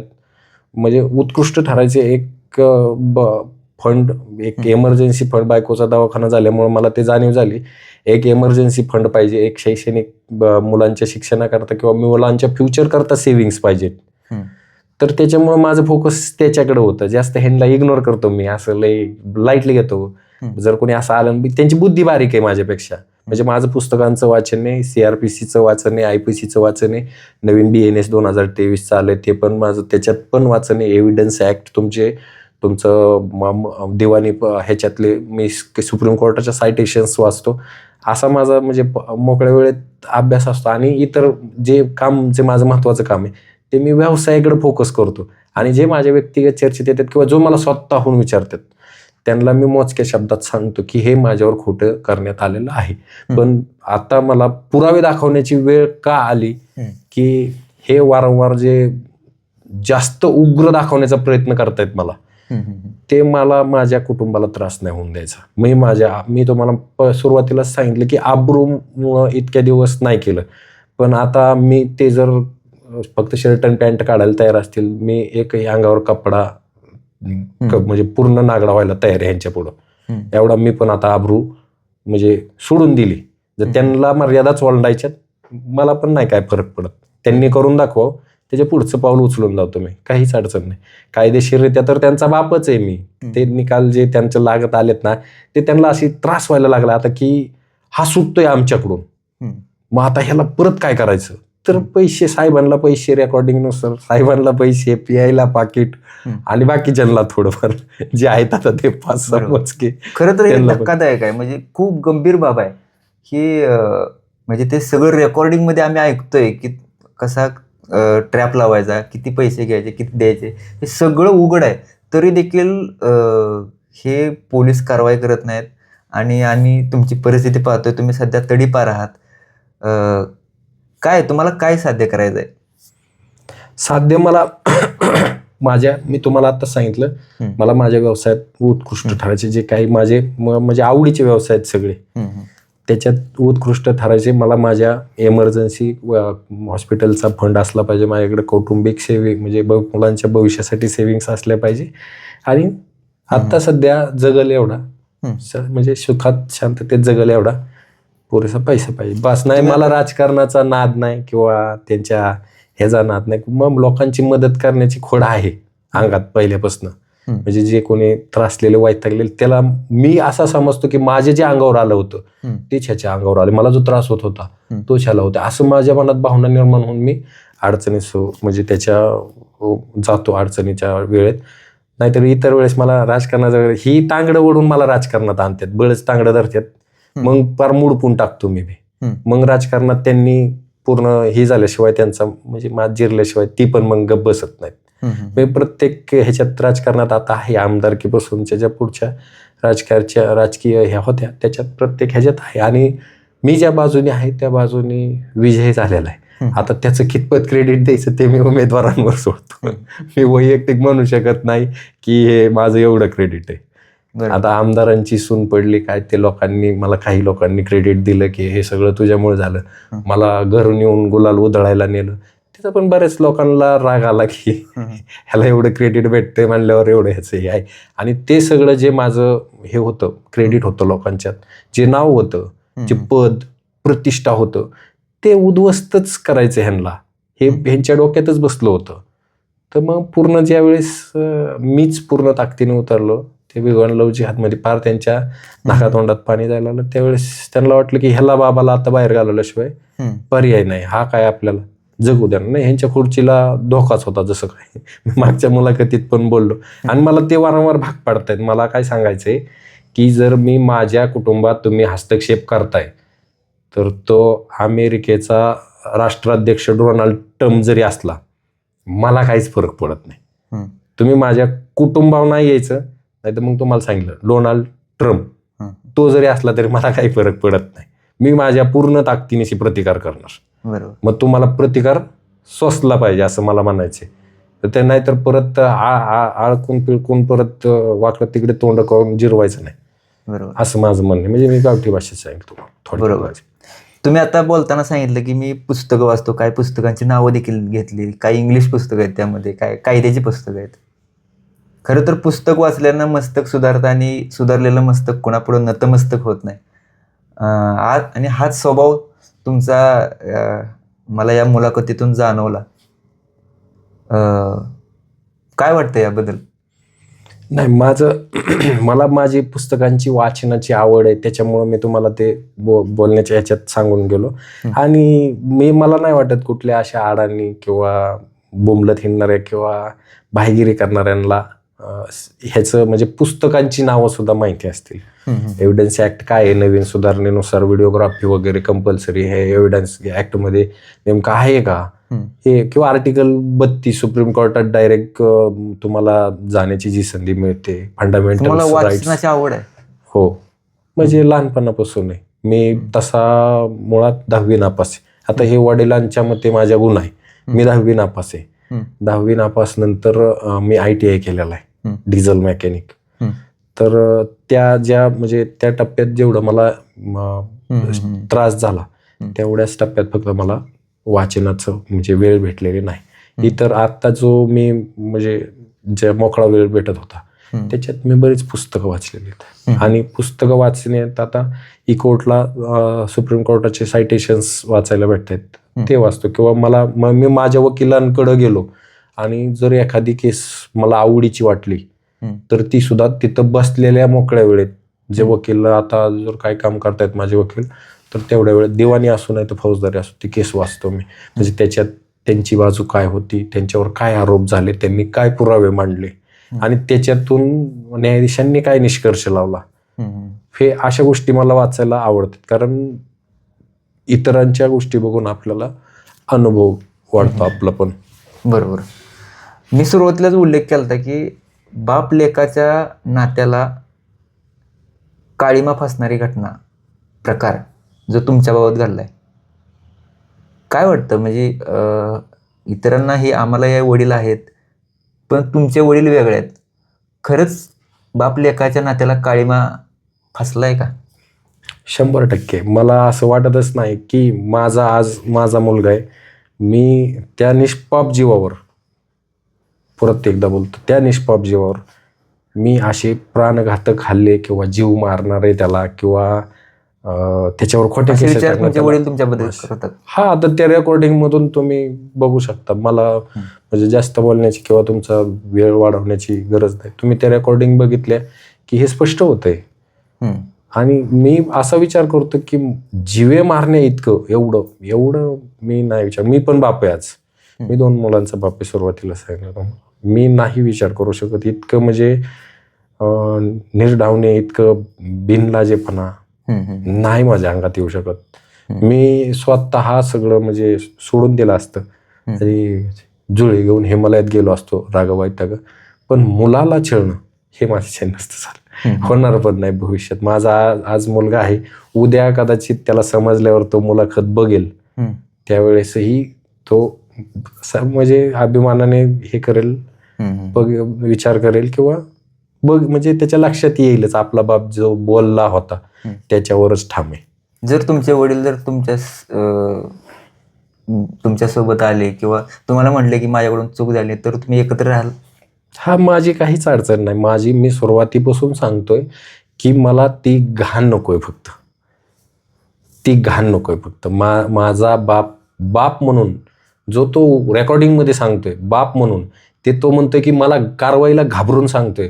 म्हणजे उत्कृष्ट ठरायचे. एक फंड, एक एमर्जन्सी फंड, बायकोचा दवाखाना झाल्यामुळे मला ते जाणीव झाली, एक एमर्जन्सी फंड पाहिजे, एक शैक्षणिक मुलांच्या शिक्षणाकरता किंवा मुलांच्या फ्युचर करता सेव्हिंग्स पाहिजेत. तर त्याच्यामुळे माझं फोकस त्याच्याकडे होतं. जास्त ह्यांना इग्नोर करतो मी, असं लाईटली घेतो. जर कोणी असं आलं, त्यांची बुद्धी बारीक आहे माझ्यापेक्षा. म्हणजे माझं पुस्तकांचं वाचन आहे, CRPCचं वाचन आहे, IPCचं वाचन आहे, नवीन BNS 2023 आलंय ते पण माझं, त्याच्यात पण वाचन आहे. एव्हिडन्स ऍक्ट तुमचं दिवाणी ह्याच्यातले मी सुप्रीम कोर्टाच्या सायटेशन्स वाचतो. असा माझा म्हणजे मोकळ्या वेळेत अभ्यास असतो. आणि इतर जे माझं महत्त्वाचं काम आहे ते मी व्यवसायाकडे फोकस करतो. आणि जे माझ्या व्यक्तिगत चर्चेत येतात किंवा जो मला स्वतःहून विचारतात त्यांना मी मोजक्या शब्दात सांगतो की हे माझ्यावर खोटं करण्यात आलेलं आहे. पण आता मला पुरावे दाखवण्याची वेळ का आली की हे वारंवार जे जास्त उग्र दाखवण्याचा प्रयत्न करतायत मला, ते मला माझ्या कुटुंबाला त्रास नाही होऊन द्यायचा. मी तुम्हाला सुरुवातीलाच सांगितलं की आब्रूमुळं इतक्या दिवस नाही केलं, पण आता मी ते जर फक्त शर्ट आणि पॅन्ट काढायला तयार असतील, मी एकही अंगावर कपडा म्हणजे पूर्ण नागडा व्हायला तयार आहे ह्यांच्या पुढं, एवढा मी पण आता आब्रू म्हणजे सोडून दिली. जर त्यांना मर्यादाच ओलांडायच्यात, मला पण नाही काय फरक पडत. त्यांनी करून दाखवा, त्याच्या पुढचं पाऊल उचलून जातो मी, काहीच अडचण नाही. कायदेशीररित्या तर त्यांचा बापच आहे मी. ते निकाल जे त्यांचं लागत आलेत ना, ते त्यांना अशी त्रास व्हायला लागला आता की हा सुटतोय आमच्याकडून, मग आता ह्याला परत काय करायचं. तर पैसे साहेबांना, पैसे रेकॉर्डिंगनुसार साहेबांना पैसे, पियायला पाकिट आणि बाकीच्यांना थोडंफार जे आहेत आता ते 5-6 मोजके. खरं तर हे धक्कादायक आहे, म्हणजे खूप गंभीर बाब आहे की म्हणजे ते सगळं रेकॉर्डिंग मध्ये आम्ही ऐकतोय की कसा ट्रॅप लावायचा, किती पैसे घ्यायचे, किती द्यायचे, हे सगळं उघड आहे. तरी देखील हे पोलीस कारवाई करत नाहीत. आणि तुमची परिस्थिती पाहतोय, तुम्ही सध्या तडीपार आहात. काय तुम्हाला काय साध्य करायचंय? साध्य मला मी तुम्हाला आता सांगितलं, मला माझ्या व्यवसायात उत्कृष्ट ठरायचे, जे काही माझे म्हणजे आवडीचे व्यवसाय आहेत सगळे, त्याच्यात उत्कृष्ट ठरायचे. मला माझ्या एमर्जन्सी हॉस्पिटलचा फंड असला पाहिजे, माझ्याकडे कौटुंबिक सेविंग म्हणजे मुलांच्या भविष्यासाठी सेविंग्स असल्या पाहिजे, आणि आत्ता सध्या जगल एवढा म्हणजे सुखात शांततेत जगल एवढा पुरेसा पैसा पाहिजे, बस. नाही मला राजकारणाचा नाद नाही किंवा त्यांच्या ह्याचा नाद नाही. मग लोकांची मदत करण्याची खोड आहे अंगात पहिल्यापासून. म्हणजे जे कोणी त्रासलेले, वैतागलेले, त्याला मी असा समजतो की माझे जे अंगावर आलं होतं तेच ह्याच्या अंगावर आले. मला जो त्रास होत होता तोच ह्याला होता, असं माझ्या मनात भावना निर्माण होऊन मी म्हणजे त्याच्या जातो अडचणीच्या वेळेत. नाहीतर इतर वेळेस मला राजकारणाचा ही तांगडं ओढून मला राजकारणात आणतात, बळच तांगडं धरतात, मग फार मुडपून टाकतो मी. मग राजकारणात त्यांनी पूर्ण ही झाल्याशिवाय, त्यांचा म्हणजे मात जिरल्याशिवाय ती पण मग गप्प बसत नाहीत. प्रत्येक ह्याच्यात राजकारणात आता आहे, आमदारकीपासून ज्या पुढच्या राजकीय ह्या होत्या त्याच्यात प्रत्येक ह्याच्यात आहे, आणि मी ज्या बाजूने आहे त्या बाजूने विजय झालेला आहे. आता त्याचं कितपत क्रेडिट द्यायचं ते मी उमेदवारांवर सोडतो. मी वैयक्तिक म्हणू शकत नाही की हे माझं एवढं क्रेडिट आहे. आता आमदारांची सून पडली काय, ते काही लोकांनी क्रेडिट दिलं की हे सगळं तुझ्यामुळे झालं, मला घरून येऊन गुलाल उधळायला नेलं, तिथं पण बऱ्याच लोकांना राग आला की ह्याला एवढं क्रेडिट भेटतंय म्हणल्यावर एवढं ह्याचं हे आहे. आणि ते सगळं जे माझं हे होतं, क्रेडिट होतं लोकांच्यात, जे नाव होतं, जे पद प्रतिष्ठा होतं, ते उद्ध्वस्तच करायचं ह्यांना, हे ह्यांच्या डोक्यातच बसलं होतं. तर मग पूर्ण ज्यावेळेस मीच पूर्ण ताकदीने उतरलो, ते भगवान लवजी हातमध्ये पार त्यांच्या नाकातोंडात पाणी जायला लागलं, त्यावेळेस त्यांना वाटलं की ह्याला बाबाला आता बाहेर घालवल्याशिवाय पर्याय नाही, हा काय आपल्याला जगू द्या नाही. ह्यांच्या खुर्चीला धोकाच होता, जसं काय मी मागच्या मुलाखतीत पण बोललो. आणि मला ते वारंवार भाग पाडतायत. मला काय सांगायचंय की जर मी माझ्या कुटुंबात तुम्ही हस्तक्षेप करताय, तर तो अमेरिकेचा राष्ट्राध्यक्ष डोनाल्ड ट्रम्प जरी असला, मला काहीच फरक पडत नाही. तुम्ही माझ्या कुटुंबावर नाही यायचं, नाही तर मग तुम्हाला सांगितलं डोनाल्ड ट्रम्प तो जरी असला तरी मला काही फरक पडत नाही. मी माझ्या पूर्ण ताकदीनिशी प्रतिकार करणार. मग तुम्हाला प्रतिकार सोसला पाहिजे असं मला म्हणायचे. तर ते नाहीतर परत आळकून पिळकून परत वाकडं तिकडे तोंड करून जिरवायचं नाही, असं माझं म्हणणं. म्हणजे मी गावठी भाषेत सांगितलं थोडं. बरोबर. तुम्ही आता बोलताना सांगितलं की मी पुस्तकं वाचतो, काही पुस्तकांची नावं देखील घेतली, काही इंग्लिश पुस्तकं आहेत, त्यामध्ये काय कायद्याची पुस्तकं आहेत. खरं तर पुस्तक वाचल्यानं मस्तक सुधारतं, आणि सुधारलेलं मस्तक कोणापुढं नतमस्तक होत नाही. आणि हाच स्वभाव तुमचा मला या मुलाखतीतून जाणवला. काय वाटतं याबद्दल? नाही, मला माझी पुस्तकांची वाचनाची आवड आहे, त्याच्यामुळं मी तुम्हाला ते बोलण्याच्या ह्याच्यात सांगून गेलो. आणि मला नाही वाटत कुठल्या अशा आडांनी किंवा बोंबलत हिंडणाऱ्या किंवा भाईगिरी करणाऱ्यांना ह्याचं म्हणजे पुस्तकांची नावं सुद्धा माहिती असतील. एव्हिडन्स ऍक्ट काय आहे, नवीन सुधारणेनुसार व्हिडिओग्राफी वगैरे कंपल्सरी हे एव्हिडन्स ऍक्टमध्ये नेमकं आहे का हे, किंवा आर्टिकल 32 सुप्रीम कोर्टात डायरेक्ट तुम्हाला जाण्याची जी संधी मिळते, फंडामेंटल राईट्स. आवड आहे? हो, म्हणजे लहानपणापासून आहे. मी तसा मुळात 10वी नापास आहे. आता हे वडिलांच्या मते माझ्या गुण आहे, मी 10वी नापास आहे. 10वी नापास नंतर मी ITI केलेला आहे, डिझेल मेकॅनिक. तर त्या टप्प्यात जेवढं मला त्रास झाला तेवढ्याच टप्प्यात फक्त मला वाचनाचं म्हणजे वेळ भेटलेली नाही. इतर आता जो मी म्हणजे जे मोकळा वेळ भेटत होता त्याच्यात मी बरीच पुस्तकं वाचलेली आहेत. आणि पुस्तकं वाचण्यात आता कोर्टला सुप्रीम कोर्टाचे सायटेशन्स वाचायला भेटतात ते वाचतो, किंवा मी माझ्या वकिलांकडे गेलो आणि जर एखादी केस मला आवडीची वाटली तर ती सुद्धा तिथं बसलेल्या मोकळ्या वेळेत, जे वकील आता जर काय काम करतायत माझे वकील, तर तेवढ्या वेळेत दिवाणी असू नाही तर फौजदारी असू ती केस वाचतो मी. म्हणजे त्याच्यात त्यांची बाजू काय होती, त्यांच्यावर काय आरोप झाले, त्यांनी काय पुरावे मांडले आणि त्याच्यातून न्यायाधीशांनी काय निष्कर्ष लावला, हे अशा गोष्टी मला वाचायला आवडतात. कारण इतरांच्या गोष्टी बघून आपल्याला अनुभव वाढतो आपला पण. बरोबर. मी सुरुवातीलाच उल्लेख केला होता की बाप लेकाच्या नात्याला काळीमा फासणारी घटना प्रकार जो तुमच्याबाबत घडलाय, काय वाटतं? म्हणजे इतरांना हे आम्हाला या वडील आहेत पण तुमचे वडील वेगळे आहेत, खरंच बाप लेकाच्या नात्याला काळीमा फासलाय का? 100% मला असं वाटतच नाही की माझा मुलगा आहे. मी त्या निष्पाप जीवावर, परत एकदा बोलतो, त्या निष्पाप जीवावर मी असे प्राणघातक हल्ले किंवा जीव मारणारे त्याला किंवा त्याच्यावर खोटे असे केस विचार तुमचे टाकण्यात वडील तुमच्याबद्दल करतात? हा, आता त्या रेकॉर्डिंग मधून तुम्ही बघू शकता. मला म्हणजे जास्त बोलण्याची किंवा तुमचा वेळ वाढवण्याची गरज नाही. तुम्ही त्या रेकॉर्डिंग बघितल्या की हे स्पष्ट होतंय. आणि मी असा विचार करतो की जीवे मारण्या इतकं एवढं मी नाही विचार. मी पण बाप आहे आज, मी 2 मुलांचा बाप आहे. सुरुवातीला सांगितलं मी नाही विचार करू शकत इतकं म्हणजे निर्डावणे, इतकं बिनलाजेपणा नाही माझ्या अंगात येऊ शकत. मी स्वतः सगळं म्हणजे सोडून दिलं असतं आणि जुळे घेऊन हिमालयात गेलो असतो रागवायचं. पण मुलाला छळणं हे माझ्या नसतं झालं, होणार पण नाही भविष्यात. माझा आज मुलगा आहे, उद्या कदाचित त्याला समजल्यावर तो मुलाखत बघेल त्यावेळेसही तो म्हणजे अभिमानाने हे करेल, विचार करेल किंवा म्हणजे त्याच्या लक्षात येईलच आपला बाप जो बोलला होता त्याच्यावरच ठाम आहे. जर तुमचे वडील जर तुमच्यासोबत आले किंवा तुम्हाला म्हटले की माझ्याकडून चूक झाली तर तुम्ही एकत्र राहाल? हा, माझी काहीच अडचण नाही. मी सुरुवातीपासून सांगतोय की मला ती घाण नकोय, फक्त ती घाण नकोय. फक्त माझा बाप म्हणून जो तो रेकॉर्डिंग मध्ये सांगतोय, बाप म्हणून तो म्हणतोय की मला कारवाईला घाबरून सांगतोय.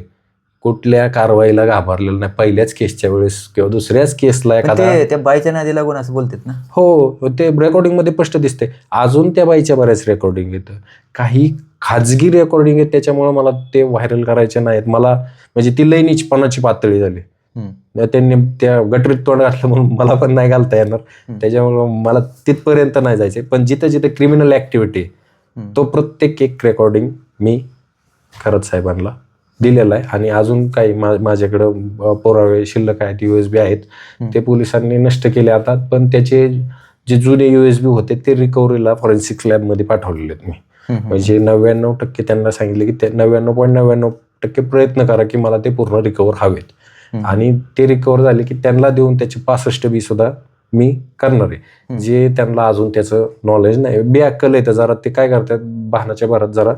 कुठल्या कारवाईला घाबरलेलं नाही. पहिल्याच केसच्या वेळेस किंवा दुसऱ्याच केसला त्या बाईच्या नादी लागून असं बोलतात ना. हो, ते रेकॉर्डिंग मध्ये स्पष्ट दिसते. अजून त्या बाईच्या बऱ्याच रेकॉर्डिंग येतं, काही खाजगी रेकॉर्डिंग आहेत, त्याच्यामुळे मला ते व्हायरल करायचे नाहीत. मला म्हणजे ती लई नीचपणाची पातळी झाली. त्यांनी त्या गटरीत तोंड घातलं म्हणून मला पण नाही घालता येणार, त्याच्यामुळे मला तिथपर्यंत नाही जायचे. पण जिथं जिथं क्रिमिनल ऍक्टिव्हिटी तो प्रत्येक एक रेकॉर्डिंग मी खरंच साहेबांना दिलेला आहे. आणि अजून काही माझ्याकडं पुरावे शिल्लक आहेत, USB आहेत, ते पोलिसांनी नष्ट केले आता. पण त्याचे जे जुने USB होते ते रिकव्हरीला फॉरेन्सिक लॅबमध्ये पाठवलेले आहेत मी. म्हणजे 99% त्यांना सांगितले की 99.99% प्रयत्न करा की मला ते पूर्ण रिकव्हर हवेत. आणि ते रिकव्हर झाले की त्यांना देऊन त्याची 65B सुद्धा मी करणार आहे. जे त्यांना अजून त्याचं नॉलेज नाही, बेअक्कल येतं जरा, ते काय करतात भानाच्या भरात जरा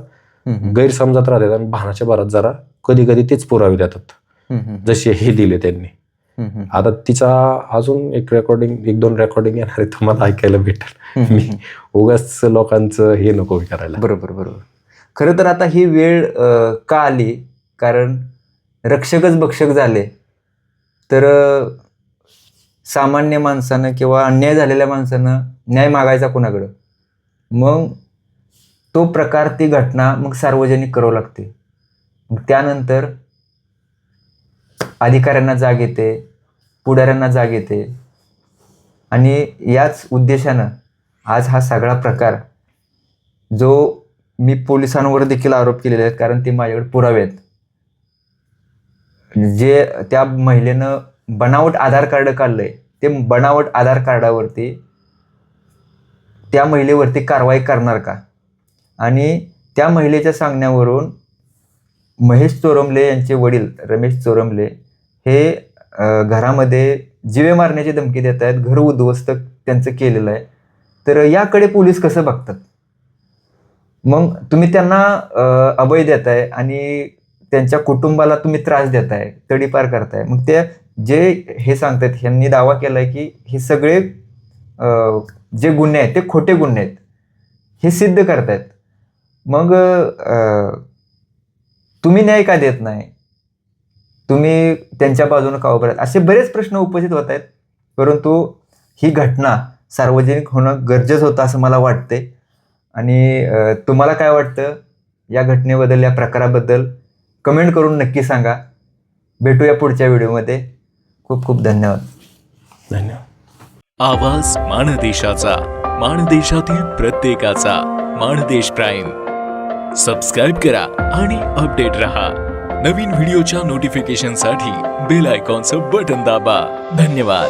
गैरसमजात राहतात आणि भानाच्या भरात जरा कधी कधी तेच पुरावे देतात, जसे हे दिले त्यांनी. आता तिचा अजून 1-2 रेकॉर्डिंग येणार आहे, तुम्हाला ऐकायला भेटेल. मी उगाच लोकांचं हे नको करायला. बरोबर. खरं तर आता ही वेळ का आली? कारण रक्षकच भक्षक झाले तर सामान्य माणसानं किंवा अन्याय झालेल्या माणसानं न्याय मागायचा कोणाकडं? मग तो प्रकार, ती घटना मग सार्वजनिक करावं लागते. मग त्यानंतर अधिकाऱ्यांना जाग येते, पुढाऱ्यांना जाग येते. आणि याच उद्देशानं आज हा सगळा प्रकार, जो मी पोलिसांवर देखील आरोप केलेले आहेत कारण ते माझ्याकडे पुरावे आहेत, जे त्या महिलेनं बनावट आधार कार्ड काढलंय, ते बनावट आधार कार्डावरती त्या महिलेवरती कारवाई करणार का? आणि त्या महिलेच्या सांगण्यावरून महेश चोरमले यांचे वडील रमेश चोरमले हे घरामध्ये जीवे मारण्याची धमकी देत आहेत, घर उद्ध्वस्त त्यांचं केलेलं आहे. तर याकडे पोलीस कसं बघतात? मग तुम्ही त्यांना अभय देताय आणि त्यांच्या कुटुंबाला तुम्ही त्रास देताय, तडीपार करताय. मग ते जे हे सांगतात, ह्यांनी दावा केलाय की हे सगळे जे गुन्हे आहेत ते खोटे गुन्हे आहेत हे सिद्ध करतायत. मग तुम्ही न्याय का देत नाही? तुम्ही त्यांच्या बाजूने का उभं राहत? असे बरेच प्रश्न उपस्थित होत आहेत. परंतु ही घटना सार्वजनिक होणं गरजेचं होतं असं मला वाटते. आणि तुम्हाला काय वाटतं या घटनेबद्दल, या प्रकाराबद्दल कमेंट करून नक्की सांगा. भेटूया पुढच्या व्हिडिओमध्ये. खूप खूप धन्यवाद. धन्यवाद. आवाज माणदेशाचा, माणदेशातील प्रत्येकाचा. माणदेश प्राईम सबस्क्राईब करा आणि अपडेट रहा. नवीन व्हिडिओच्या नोटिफिकेशनसाठी बेल आयकॉनचं बटन दाबा. धन्यवाद.